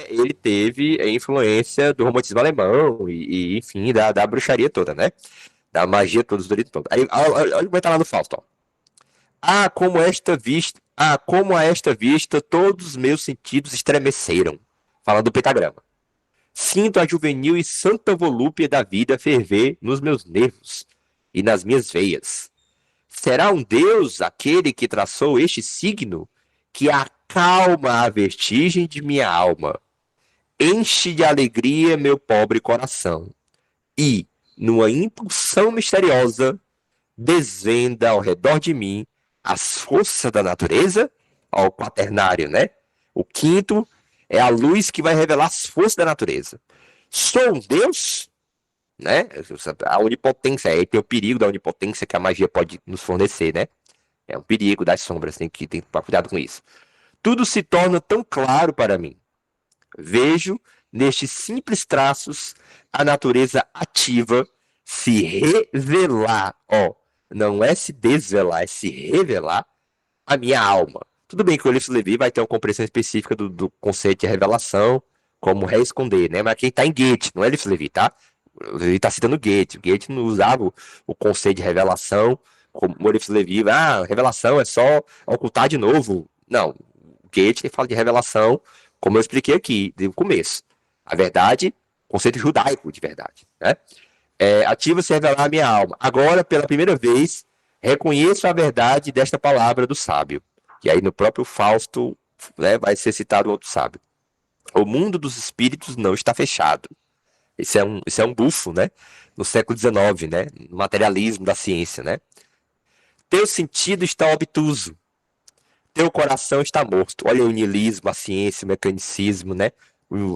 ele teve a influência do romantismo alemão enfim, da bruxaria toda, né? Da magia toda, dos doritos todos. Aí, olha como tá lá no Fausto, ó. Como a esta vista todos os meus sentidos estremeceram. Falando do pentagrama. Sinto a juvenil e santa volúpia da vida ferver nos meus nervos e nas minhas veias. Será um Deus aquele que traçou este signo que acalma a vertigem de minha alma, enche de alegria meu pobre coração e, numa impulsão misteriosa, desvenda ao redor de mim as forças da natureza, ao quaternário, né? O quinto é a luz que vai revelar as forças da natureza. Sou um Deus, né? A onipotência, aí tem o perigo da onipotência que a magia pode nos fornecer, né? É um perigo das sombras, tem que tomar cuidado com isso. Tudo se torna tão claro para mim. Vejo nestes simples traços a natureza ativa se revelar, ó, não é se desvelar, é se revelar a minha alma. Tudo bem que o Ulrich Levi vai ter uma compreensão específica do conceito de revelação, como reesconder, né? Mas quem está em Goethe, não é Ulrich Levi, tá? Ele está citando Goethe. O Goethe não usava o conceito de revelação, como o Ulrich Levi, revelação é só ocultar de novo. Não, o Goethe fala de revelação, como eu expliquei aqui, desde o começo. A verdade, conceito judaico de verdade, né? Ativa se revelar a minha alma. Agora, pela primeira vez, reconheço a verdade desta palavra do sábio. E aí no próprio Fausto, né, vai ser citado outro sábio. O mundo dos espíritos não está fechado. Isso é um bufo, né? No século XIX, né? No materialismo da ciência, né? Teu sentido está obtuso. Teu coração está morto. Olha o niilismo, a ciência, o mecanicismo, né?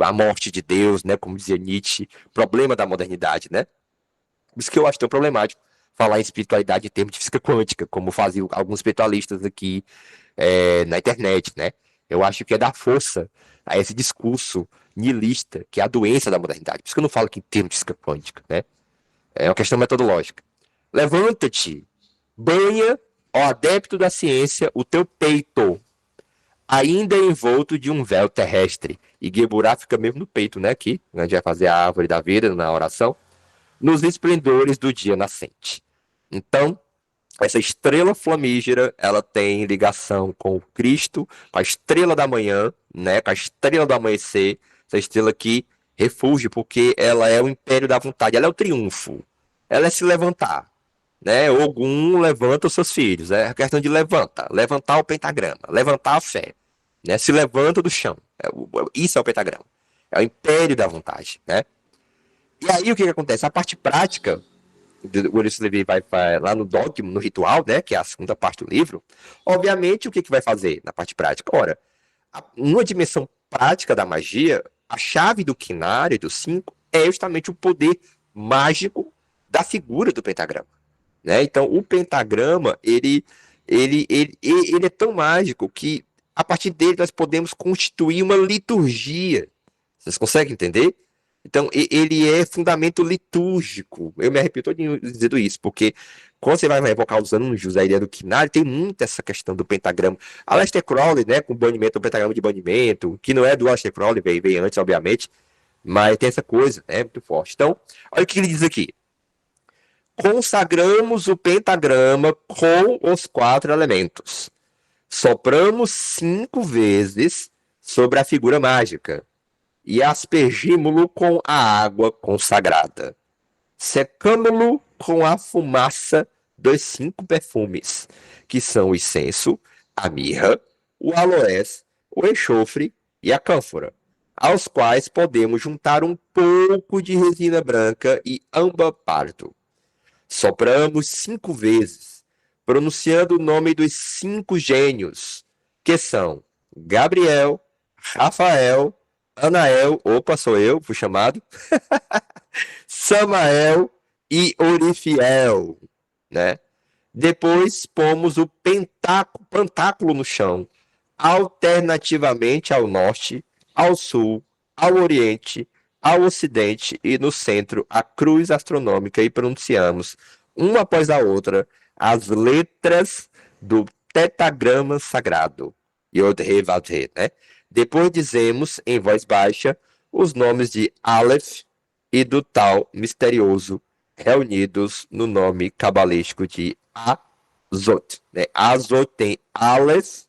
A morte de Deus, né? Como dizia Nietzsche, problema da modernidade, né? Por isso que eu acho tão problemático falar em espiritualidade em termos de física quântica, como faziam alguns espiritualistas aqui na internet, né? Eu acho que é dar força a esse discurso niilista, que é a doença da modernidade. Por isso que eu não falo aqui em termos de física quântica, né? É uma questão metodológica. Levanta-te, banha, ó adepto da ciência, o teu peito, ainda envolto de um véu terrestre. E Geburah fica mesmo no peito, né? Aqui, a gente vai fazer a árvore da vida na oração. Nos esplendores do dia nascente. Então, essa estrela flamígera, ela tem ligação com o Cristo, com a estrela da manhã, né? Com a estrela do amanhecer. Essa estrela aqui, refúgio, porque ela é o império da vontade, ela é o triunfo. Ela é se levantar, né? Ogum levanta os seus filhos, é a questão de levantar o pentagrama, levantar a fé, né? Se levanta do chão. Isso é o pentagrama. É o império da vontade, né? E aí o que acontece? A parte prática, o Ulisses Levi vai lá no dogma, no ritual, né? Que é a segunda parte do livro. Obviamente, o que vai fazer na parte prática? Ora, numa dimensão prática da magia, a chave do quinário e do 5 é justamente o poder mágico da figura do pentagrama. Né? Então, o pentagrama, ele é tão mágico que, a partir dele, nós podemos constituir uma liturgia. Vocês conseguem entender? Então, ele é fundamento litúrgico. Eu me arrepio todo dizendo isso, porque quando você vai evocar os anjos, a ideia do quinário, tem muito essa questão do pentagrama. Aleister Crowley, né, com o banimento, o pentagrama de banimento, que não é do Aleister Crowley, veio antes, obviamente, mas tem essa coisa, né, muito forte. Então, olha o que ele diz aqui. Consagramos o pentagrama com os 4 elementos. Sopramos 5 vezes sobre a figura mágica e aspergimo-lo com a água consagrada. Secamo-lo com a fumaça dos 5 perfumes, que são o incenso, a mirra, o aloés, o enxofre e a cânfora, aos quais podemos juntar um pouco de resina branca e âmbar pardo. Sopramos 5 vezes, pronunciando o nome dos 5 gênios, que são Gabriel, Rafael, Anael, opa, sou eu, fui chamado, Samael e Orifiel, né? Depois pomos o pentáculo no chão, alternativamente ao norte, ao sul, ao oriente, ao ocidente e no centro a cruz astronômica e pronunciamos, uma após a outra, as letras do tetagrama sagrado. Yod-He Vav-He, né? Depois dizemos, em voz baixa, os nomes de Aleph e do tal misterioso, reunidos no nome cabalístico de Azot. Né? Azot tem Aleph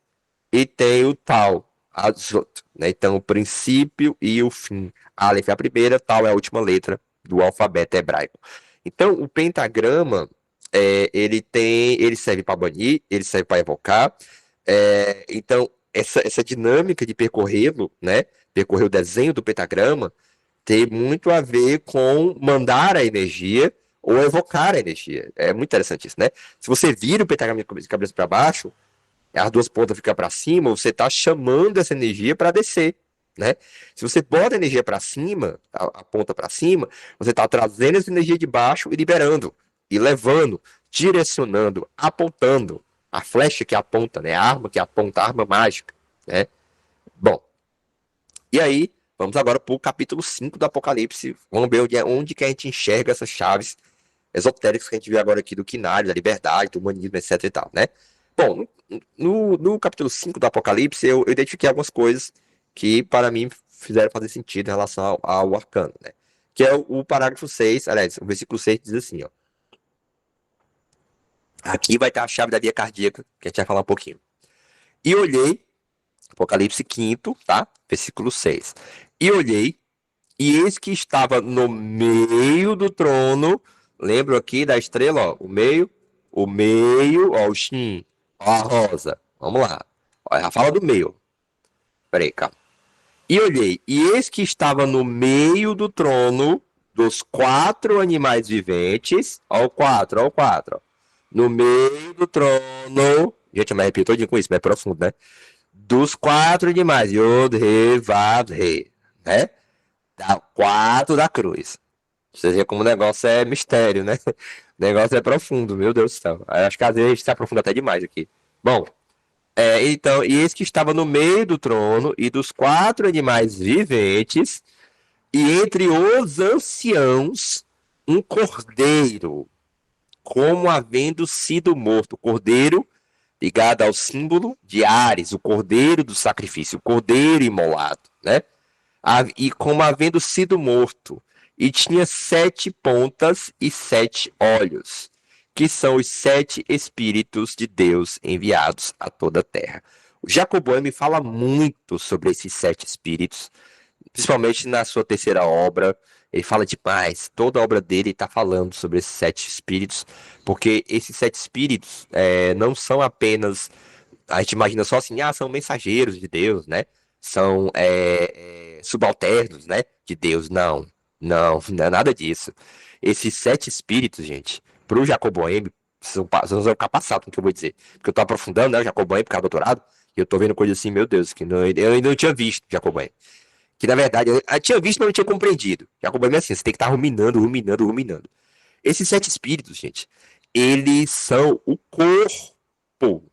e tem o tal, Azot. Né? Então, o princípio e o fim. Aleph é a primeira, tal é a última letra do alfabeto hebraico. Então, o pentagrama, ele serve para banir, ele serve para evocar. Então, essa dinâmica de percorrê-lo, né? Percorrer o desenho do pentagrama, tem muito a ver com mandar a energia ou evocar a energia. É muito interessante isso, né? Se você vira o pentagrama de cabeça para baixo, as duas pontas ficam para cima, você está chamando essa energia para descer, né? Se você bota a energia para cima, a ponta para cima, você está trazendo essa energia de baixo e liberando, e levando, direcionando, apontando. A flecha que aponta, né? A arma que aponta, a arma mágica, né? Bom, e aí, vamos agora para o capítulo 5 do Apocalipse. Vamos ver onde que a gente enxerga essas chaves esotéricas que a gente vê agora aqui do quinário, da liberdade, do humanismo, etc e tal, né? Bom, no capítulo 5 do Apocalipse, eu identifiquei algumas coisas que, para mim, fizeram fazer sentido em relação ao arcano, né? Que é o parágrafo 6, aliás, o versículo 6 diz assim, ó. Aqui vai estar a chave da via cardíaca, que a gente vai falar um pouquinho. E olhei, Apocalipse 5, tá? Versículo 6. E olhei, e eis que estava no meio do trono, lembro aqui da estrela, ó, o meio, ó, o Shin, ó, a rosa. Vamos lá. Ó, já fala do meio. Peraí, calma. E olhei, e eis que estava no meio do trono dos 4 animais viventes, ó o 4, ó o 4, ó. No meio do trono Gente, eu me arrepio todinho com isso, mas é profundo, né? Dos 4 animais, Yod, Re, Vav, Re, né? Da 4 da cruz. Você vê como o negócio é mistério, né? O negócio é profundo, meu Deus do céu. Eu acho que às vezes a gente se aprofunda até demais aqui. Bom, então, e esse que estava no meio do trono e dos 4 animais viventes, e entre os anciãos, um cordeiro, como havendo sido morto. Cordeiro ligado ao símbolo de Ares, o cordeiro do sacrifício, o cordeiro imolado, né? E como havendo sido morto, e tinha 7 pontas e 7 olhos, que são os 7 espíritos de Deus enviados a toda a terra. O Jacobo me fala muito sobre esses 7 espíritos, principalmente na sua terceira obra. Ele fala demais, toda a obra dele está falando sobre esses 7 espíritos, porque esses 7 espíritos não são apenas, a gente imagina só assim, são mensageiros de Deus, né? São subalternos, né? De Deus. Não, não, não é nada disso. Esses 7 espíritos, gente, para o Jacob Boehme, são capacitados, o que eu vou dizer. Porque eu estou aprofundando, né? O Jacob Boehme, por causa do doutorado, e eu estou vendo coisas assim, meu Deus, que não, eu ainda não tinha visto Jacob Boehme. Que na verdade eu tinha visto, mas não tinha compreendido. Jacob Boehme é assim, você tem que estar ruminando, ruminando, ruminando. Esses 7 espíritos, gente, eles são o corpo,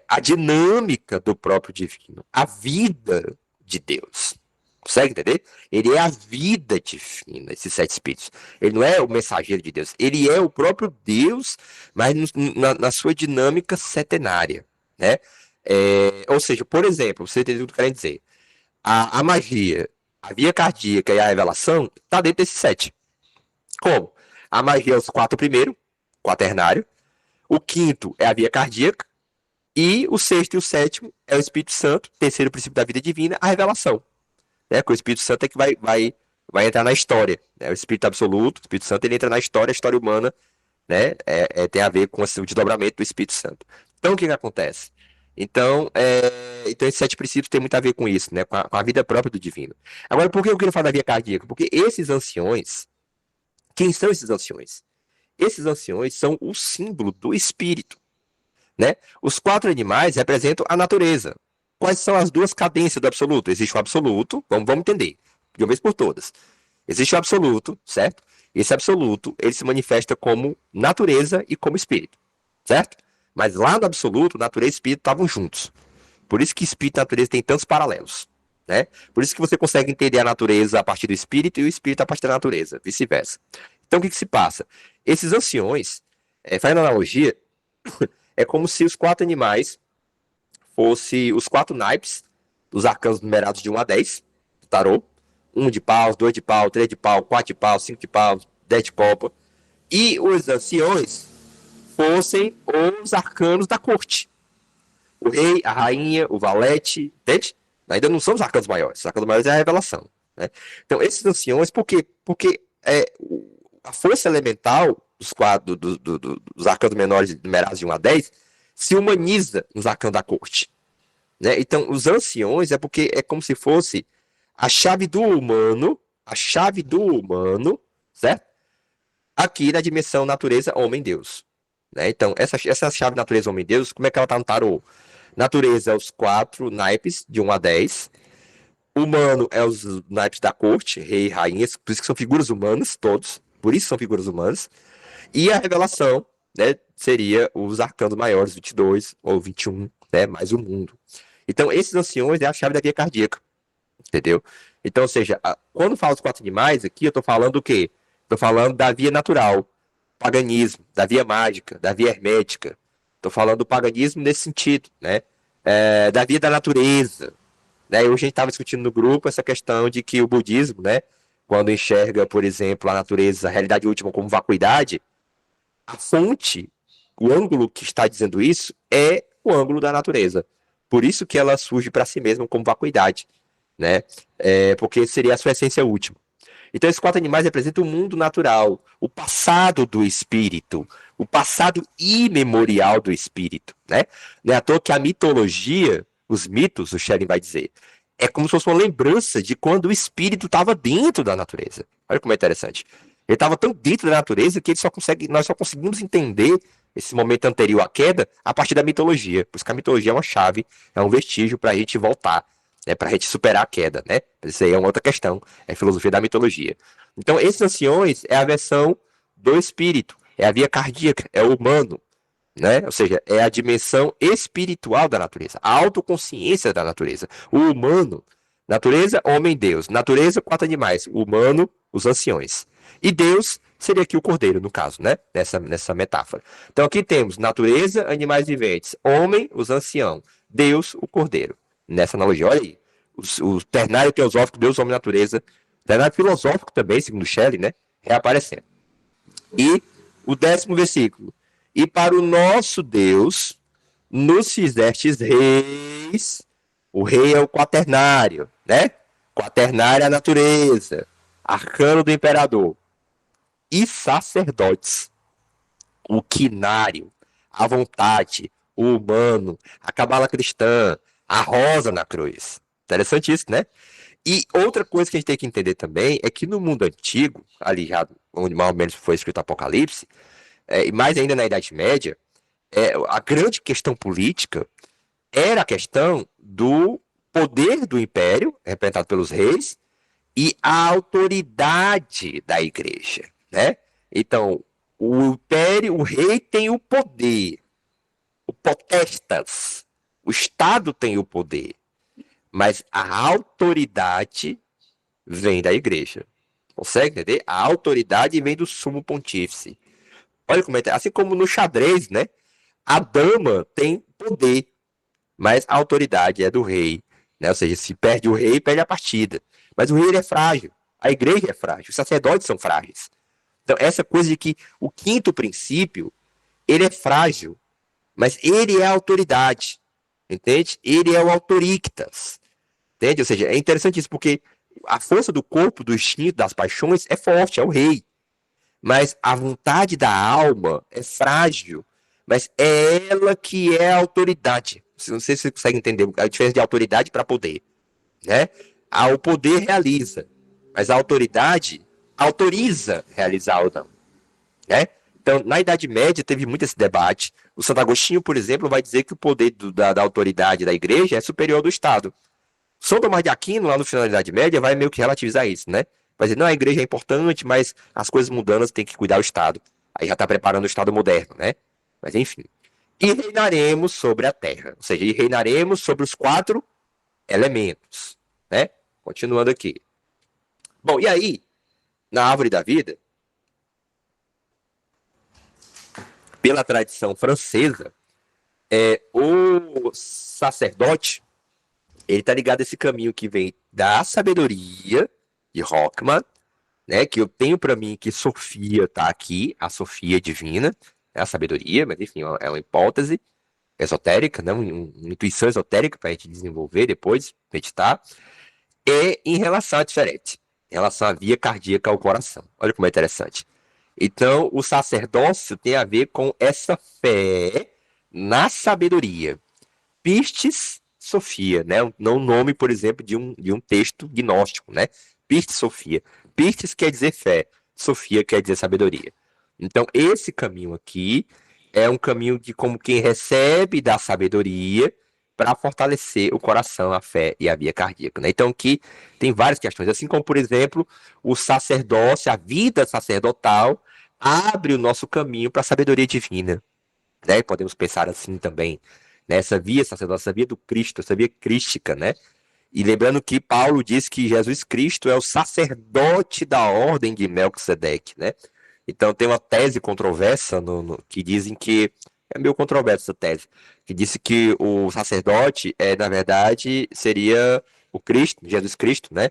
a dinâmica do próprio divino, a vida de Deus. Consegue entender? Ele é a vida divina, esses 7 espíritos. Ele não é o mensageiro de Deus, ele é o próprio Deus, mas na sua dinâmica setenária, né? Ou seja, por exemplo, você entendeu o que eu quero dizer? A magia, a via cardíaca e a revelação está dentro desses 7. Como? A magia é os 4 primeiros, quaternário. O quinto é a via cardíaca. E o sexto e o sétimo é o Espírito Santo, terceiro princípio da vida divina, a revelação. Né? Que o Espírito Santo é que vai entrar na história. Né? O Espírito Absoluto, o Espírito Santo, ele entra na história, a história humana, né? Tem a ver com o desdobramento do Espírito Santo. Então, o que acontece? Então esses 7 princípios tem muito a ver com isso, né? Com a vida própria do divino. Agora, por que eu queria falar da via cardíaca? Porque esses anciões, quem são esses anciões? Esses anciões são o símbolo do Espírito. Né? Os 4 animais representam a natureza. Quais são as 2 cadências do absoluto? Existe o absoluto, vamos entender, de uma vez por todas. Existe o absoluto, certo? Esse absoluto, ele se manifesta como natureza e como espírito, certo? Mas lá no absoluto, natureza e espírito estavam juntos. Por isso que espírito e natureza têm tantos paralelos, né? Por isso que você consegue entender a natureza a partir do espírito e o espírito a partir da natureza, vice-versa. Então, o que se passa? Esses anciões, fazendo analogia, é como se os 4 animais fossem os 4 naipes dos arcanos numerados de 1 a 10 do tarô. 1 de paus, 2 de pau, 3 de pau, 4 de pau, 5 de pau, 10 de copa. E os anciões fossem os arcanos da corte. O rei, a rainha, o valete, entende? Ainda não são os arcanos maiores. Os arcanos maiores é a revelação. Né? Então, esses anciões, por quê? Porque a força elemental dos arcanos menores numerados de 1 a 10 se humaniza nos arcanos da corte. Né? Então, os anciões é porque é como se fosse a chave do humano, certo? Aqui na dimensão natureza, homem-deus. Né? Então, essa chave natureza, homem-deus, como é que ela está no tarô? Natureza é os 4 naipes, de 1 a 10. Humano é os naipes da corte, rei e rainhas, por isso que são figuras humanas, todos. Por isso são figuras humanas. E a revelação, né, seria os arcanos maiores, 22 ou 21, né, mais o mundo. Então, esses anciões é a chave da via cardíaca, entendeu? Então, ou seja, quando falo dos 4 animais aqui, eu estou falando do quê? Estou falando da via natural, paganismo, da via mágica, da via hermética. Estou falando do paganismo nesse sentido, né? Da via da natureza. Né? Hoje a gente estava discutindo no grupo essa questão de que o budismo, né, quando enxerga, por exemplo, a natureza, a realidade última como vacuidade, a fonte, o ângulo que está dizendo isso é o ângulo da natureza. Por isso que ela surge para si mesma como vacuidade, né? Porque seria a sua essência última. Então, esses 4 animais representam o mundo natural, o passado do espírito, o passado imemorial do espírito, né? Não é à toa que a mitologia, os mitos, o Schelling vai dizer, é como se fosse uma lembrança de quando o espírito estava dentro da natureza. Olha como é interessante. Ele estava tão dentro da natureza que nós só conseguimos entender esse momento anterior à queda, a partir da mitologia. Por isso que a mitologia é uma chave, é um vestígio para a gente voltar, né, para a gente superar a queda, né? Isso aí é uma outra questão, é a filosofia da mitologia. Então, esses anciões é a versão do espírito, é a via cardíaca, é o humano, né? Ou seja, é a dimensão espiritual da natureza, a autoconsciência da natureza, o humano. Natureza, homem, Deus. Natureza, quatro animais. O humano, os anciões. E Deus seria aqui o cordeiro, no caso, né? Nessa metáfora. Então aqui temos natureza, animais viventes. Homem, os anciãos. Deus, o cordeiro. Nessa analogia, olha aí. O ternário teosófico, Deus, homem, natureza. Ternário filosófico também, segundo Shelley, né? Reaparecendo. E o 10º versículo. E para o nosso Deus nos fizestes reis. O rei é o quaternário, né? Quaternário é a natureza. Arcano do imperador. E sacerdotes. O quinário, a vontade, o humano, a cabala cristã, a rosa na cruz. Interessante isso, né? E outra coisa que a gente tem que entender também é que no mundo antigo, ali já onde mais ou menos foi escrito o Apocalipse, e mais ainda na Idade Média, a grande questão política era a questão do poder do império, representado pelos reis, e a autoridade da igreja, né? Então, o império, o rei tem o poder, o potestas, o Estado tem o poder, mas a autoridade vem da igreja. Consegue entender? A autoridade vem do sumo pontífice. Olha como é, assim como no xadrez, né? A dama tem poder, mas a autoridade é do rei, né? Ou seja, se perde o rei, perde a partida. Mas o rei ele é frágil, a igreja é frágil, os sacerdotes são frágeis. Então, essa coisa de que o quinto princípio, ele é frágil, mas ele é a autoridade, entende? Ele é o autorictas, entende? Ou seja, é interessante isso, porque a força do corpo, do instinto, das paixões é forte, é o rei. Mas a vontade da alma é frágil, mas é ela que é a autoridade. Não sei se você consegue entender a diferença de autoridade para poder, né? O poder realiza, mas a autoridade autoriza realizar ou não, né? Então, na Idade Média teve muito esse debate. O Santo Agostinho, por exemplo, vai dizer que o poder da autoridade da igreja é superior ao do Estado. São Tomás de Aquino, lá no final da Idade Média, vai meio que relativizar isso, né? Vai dizer, não, a igreja é importante, mas as coisas mudando tem que cuidar do Estado. Aí já está preparando o Estado moderno, né? Mas enfim. E reinaremos sobre a terra. Ou seja, e reinaremos sobre os 4 elementos, né? Continuando aqui. Bom, e aí, na árvore da vida, pela tradição francesa, o sacerdote, ele tá ligado a esse caminho que vem da sabedoria de Rockman, né? Que eu tenho para mim que Sofia tá aqui, a Sofia divina, é a sabedoria, mas enfim, é uma hipótese esotérica, né? Uma intuição esotérica para a gente desenvolver depois, meditar. E em relação a diferente, em relação à via cardíaca ao coração. Olha como é interessante. Então, o sacerdócio tem a ver com essa fé na sabedoria. Pistes Sofia, né? Não o nome, por exemplo, de um texto gnóstico, né? Pistes Sofia. Pistes quer dizer fé, Sofia quer dizer sabedoria. Então, esse caminho aqui é um caminho de como quem recebe da sabedoria para fortalecer o coração, a fé e a via cardíaca, né? Então, aqui tem várias questões, assim como, por exemplo, o sacerdócio, a vida sacerdotal abre o nosso caminho para a sabedoria divina, né? Podemos pensar assim também, nessa via sacerdotal, essa via do Cristo, essa via crística, né? E lembrando que Paulo diz que Jesus Cristo é o sacerdote da ordem de Melquisedeque, né? Então tem uma tese controversa que dizem que é meio controversa essa tese, que disse que o sacerdote na verdade seria o Cristo, Jesus Cristo, né?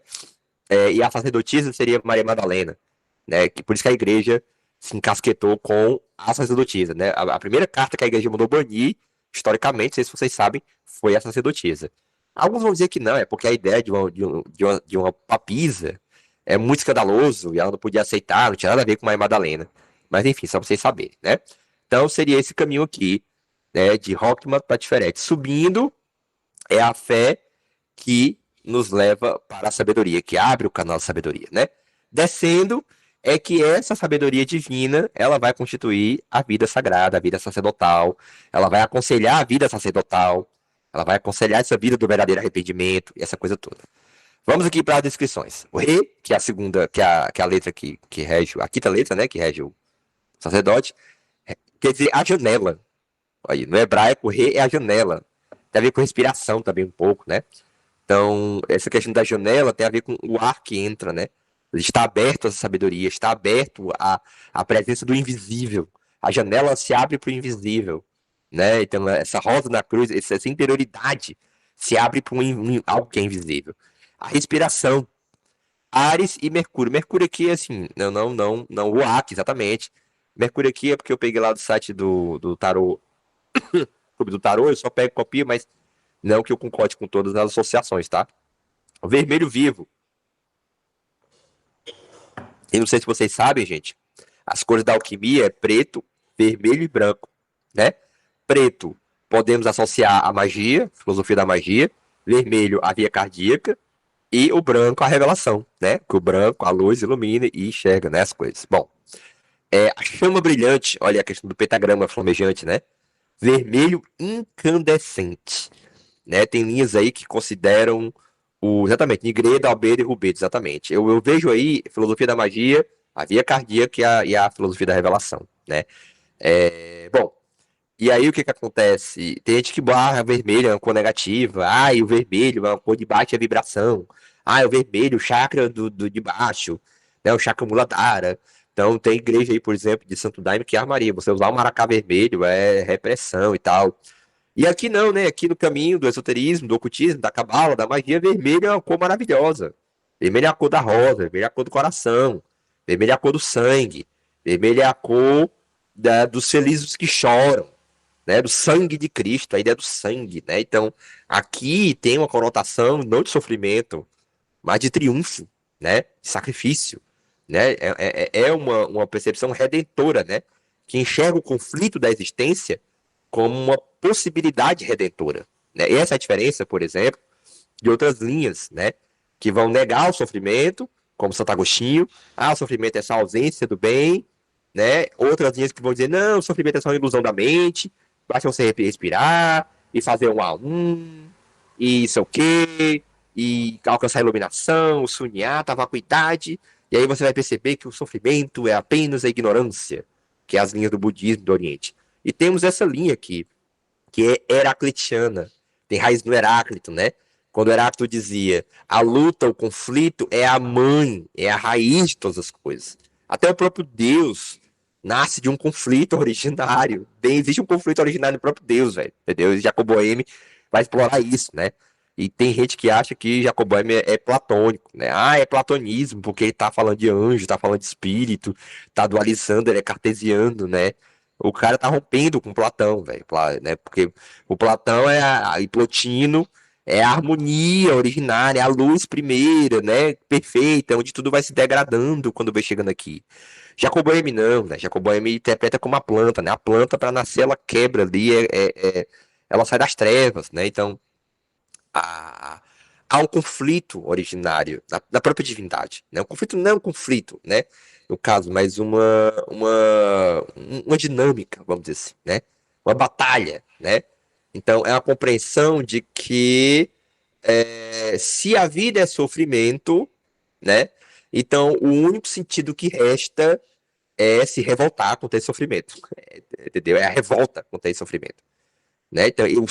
E a sacerdotisa seria Maria Madalena, né? Por isso que a igreja se encasquetou com a sacerdotisa, né? A primeira carta que a igreja mandou banir, historicamente, não sei se vocês sabem, foi a sacerdotisa. Alguns vão dizer que não, é porque a ideia de uma papisa é muito escandaloso e ela não podia aceitar, não tinha nada a ver com Maria Madalena. Mas enfim, só pra vocês saberem, né? Então seria esse caminho aqui, né? De Rockman para diferente. Subindo é a fé que nos leva para a sabedoria, que abre o canal da sabedoria, né? Descendo é que essa sabedoria divina, ela vai constituir a vida sagrada, a vida sacerdotal, ela vai aconselhar a vida sacerdotal, ela vai aconselhar essa vida do verdadeiro arrependimento e essa coisa toda. Vamos aqui para as descrições. O re, que é a segunda, que é a letra que rege, a quinta letra, né, que rege o sacerdote, quer dizer a janela. Aí, no hebraico, o re é a janela. Tem a ver com respiração também um pouco, né? Então, essa questão da janela tem a ver com o ar que entra, né? Está aberto a essa sabedoria, está aberto a presença do invisível. A janela se abre para o invisível, né? Então, essa rosa na cruz, essa interioridade se abre para algo que é invisível. A respiração, Ares e Mercúrio. Mercúrio aqui, assim, não o Acre, exatamente. Mercúrio aqui é porque eu peguei lá do site do Tarô, Clube do Tarô, eu só pego copia, mas não que eu concorde com todas as associações, tá? O vermelho vivo. Eu não sei se vocês sabem, gente. As cores da alquimia é preto, vermelho e branco, né? Preto podemos associar a magia, filosofia da magia. Vermelho, a via cardíaca. E o branco, a revelação, né? Que o branco, a luz ilumina e enxerga, né? As coisas. Bom, a chama brilhante, olha a questão do pentagrama flamejante, né? Vermelho incandescente, né? Tem linhas aí que consideram exatamente, Nigreda, Albedo e Rubedo, exatamente. Eu vejo aí a filosofia da magia, a via cardíaca e a filosofia da revelação, né? Bom, e aí o que que acontece? Tem gente que barra vermelho é uma cor negativa. Ah, e o vermelho é uma cor de baixa vibração. Ah, o vermelho, o chakra de baixo, né? O chakra muladhara. Então tem igreja aí, por exemplo, de Santo Daime que armaria. Você usar o maracá vermelho é repressão e tal. E aqui não, né? Aqui no caminho do esoterismo, do ocultismo, da cabala, da magia, vermelho é uma cor maravilhosa. Vermelho é a cor da rosa, vermelho é a cor do coração, vermelho é a cor do sangue, vermelho é a cor dos felizes que choram, né? Do sangue de Cristo, a ideia do sangue, né? Então, aqui tem uma conotação não de sofrimento, mas de triunfo, né? De sacrifício, né? É uma percepção redentora, né? Que enxerga o conflito da existência como uma possibilidade redentora. Né? E essa é a diferença, por exemplo, de outras linhas, né? Que vão negar o sofrimento, como Santo Agostinho. Ah, o sofrimento é essa ausência do bem, né? Outras linhas que vão dizer, não, o sofrimento é só uma ilusão da mente, basta você respirar e fazer um a um, e isso é o quê, e alcançar a iluminação, o sunyata, a vacuidade, e aí você vai perceber que o sofrimento é apenas a ignorância, que é as linhas do budismo do Oriente. E temos essa linha aqui, que é heraclitiana, tem raiz no Heráclito, né? Quando Heráclito dizia, a luta, o conflito é a mãe, é a raiz de todas as coisas. Até o próprio Deus nasce de um conflito originário. Existe um conflito originário no próprio Deus, velho. Entendeu? E Jacob Boehme vai explorar isso, né? E tem gente que acha que Jacob Boehme é platônico, né? Ah, é platonismo, porque ele tá falando de anjo, tá falando de espírito, tá dualizando, ele é cartesiano, né? O cara tá rompendo com Platão, velho, né? Porque o Platão e Plotino é a harmonia originária, é a luz primeira, né? Perfeita, onde tudo vai se degradando quando vai chegando aqui. Jacob Boehme não, né? Jacob Boehme interpreta como a planta, né? A planta, para nascer, ela quebra ali, ela sai das trevas, né? Então, há, há um conflito originário da própria divindade, né? Um conflito não é um conflito, né? No caso, mas uma dinâmica, vamos dizer assim, né? Uma batalha, né? Então, é a compreensão de que se a vida é sofrimento, né? Então, o único sentido que resta é se revoltar contra esse sofrimento, entendeu? É a revolta contra esse sofrimento, né? Então, eu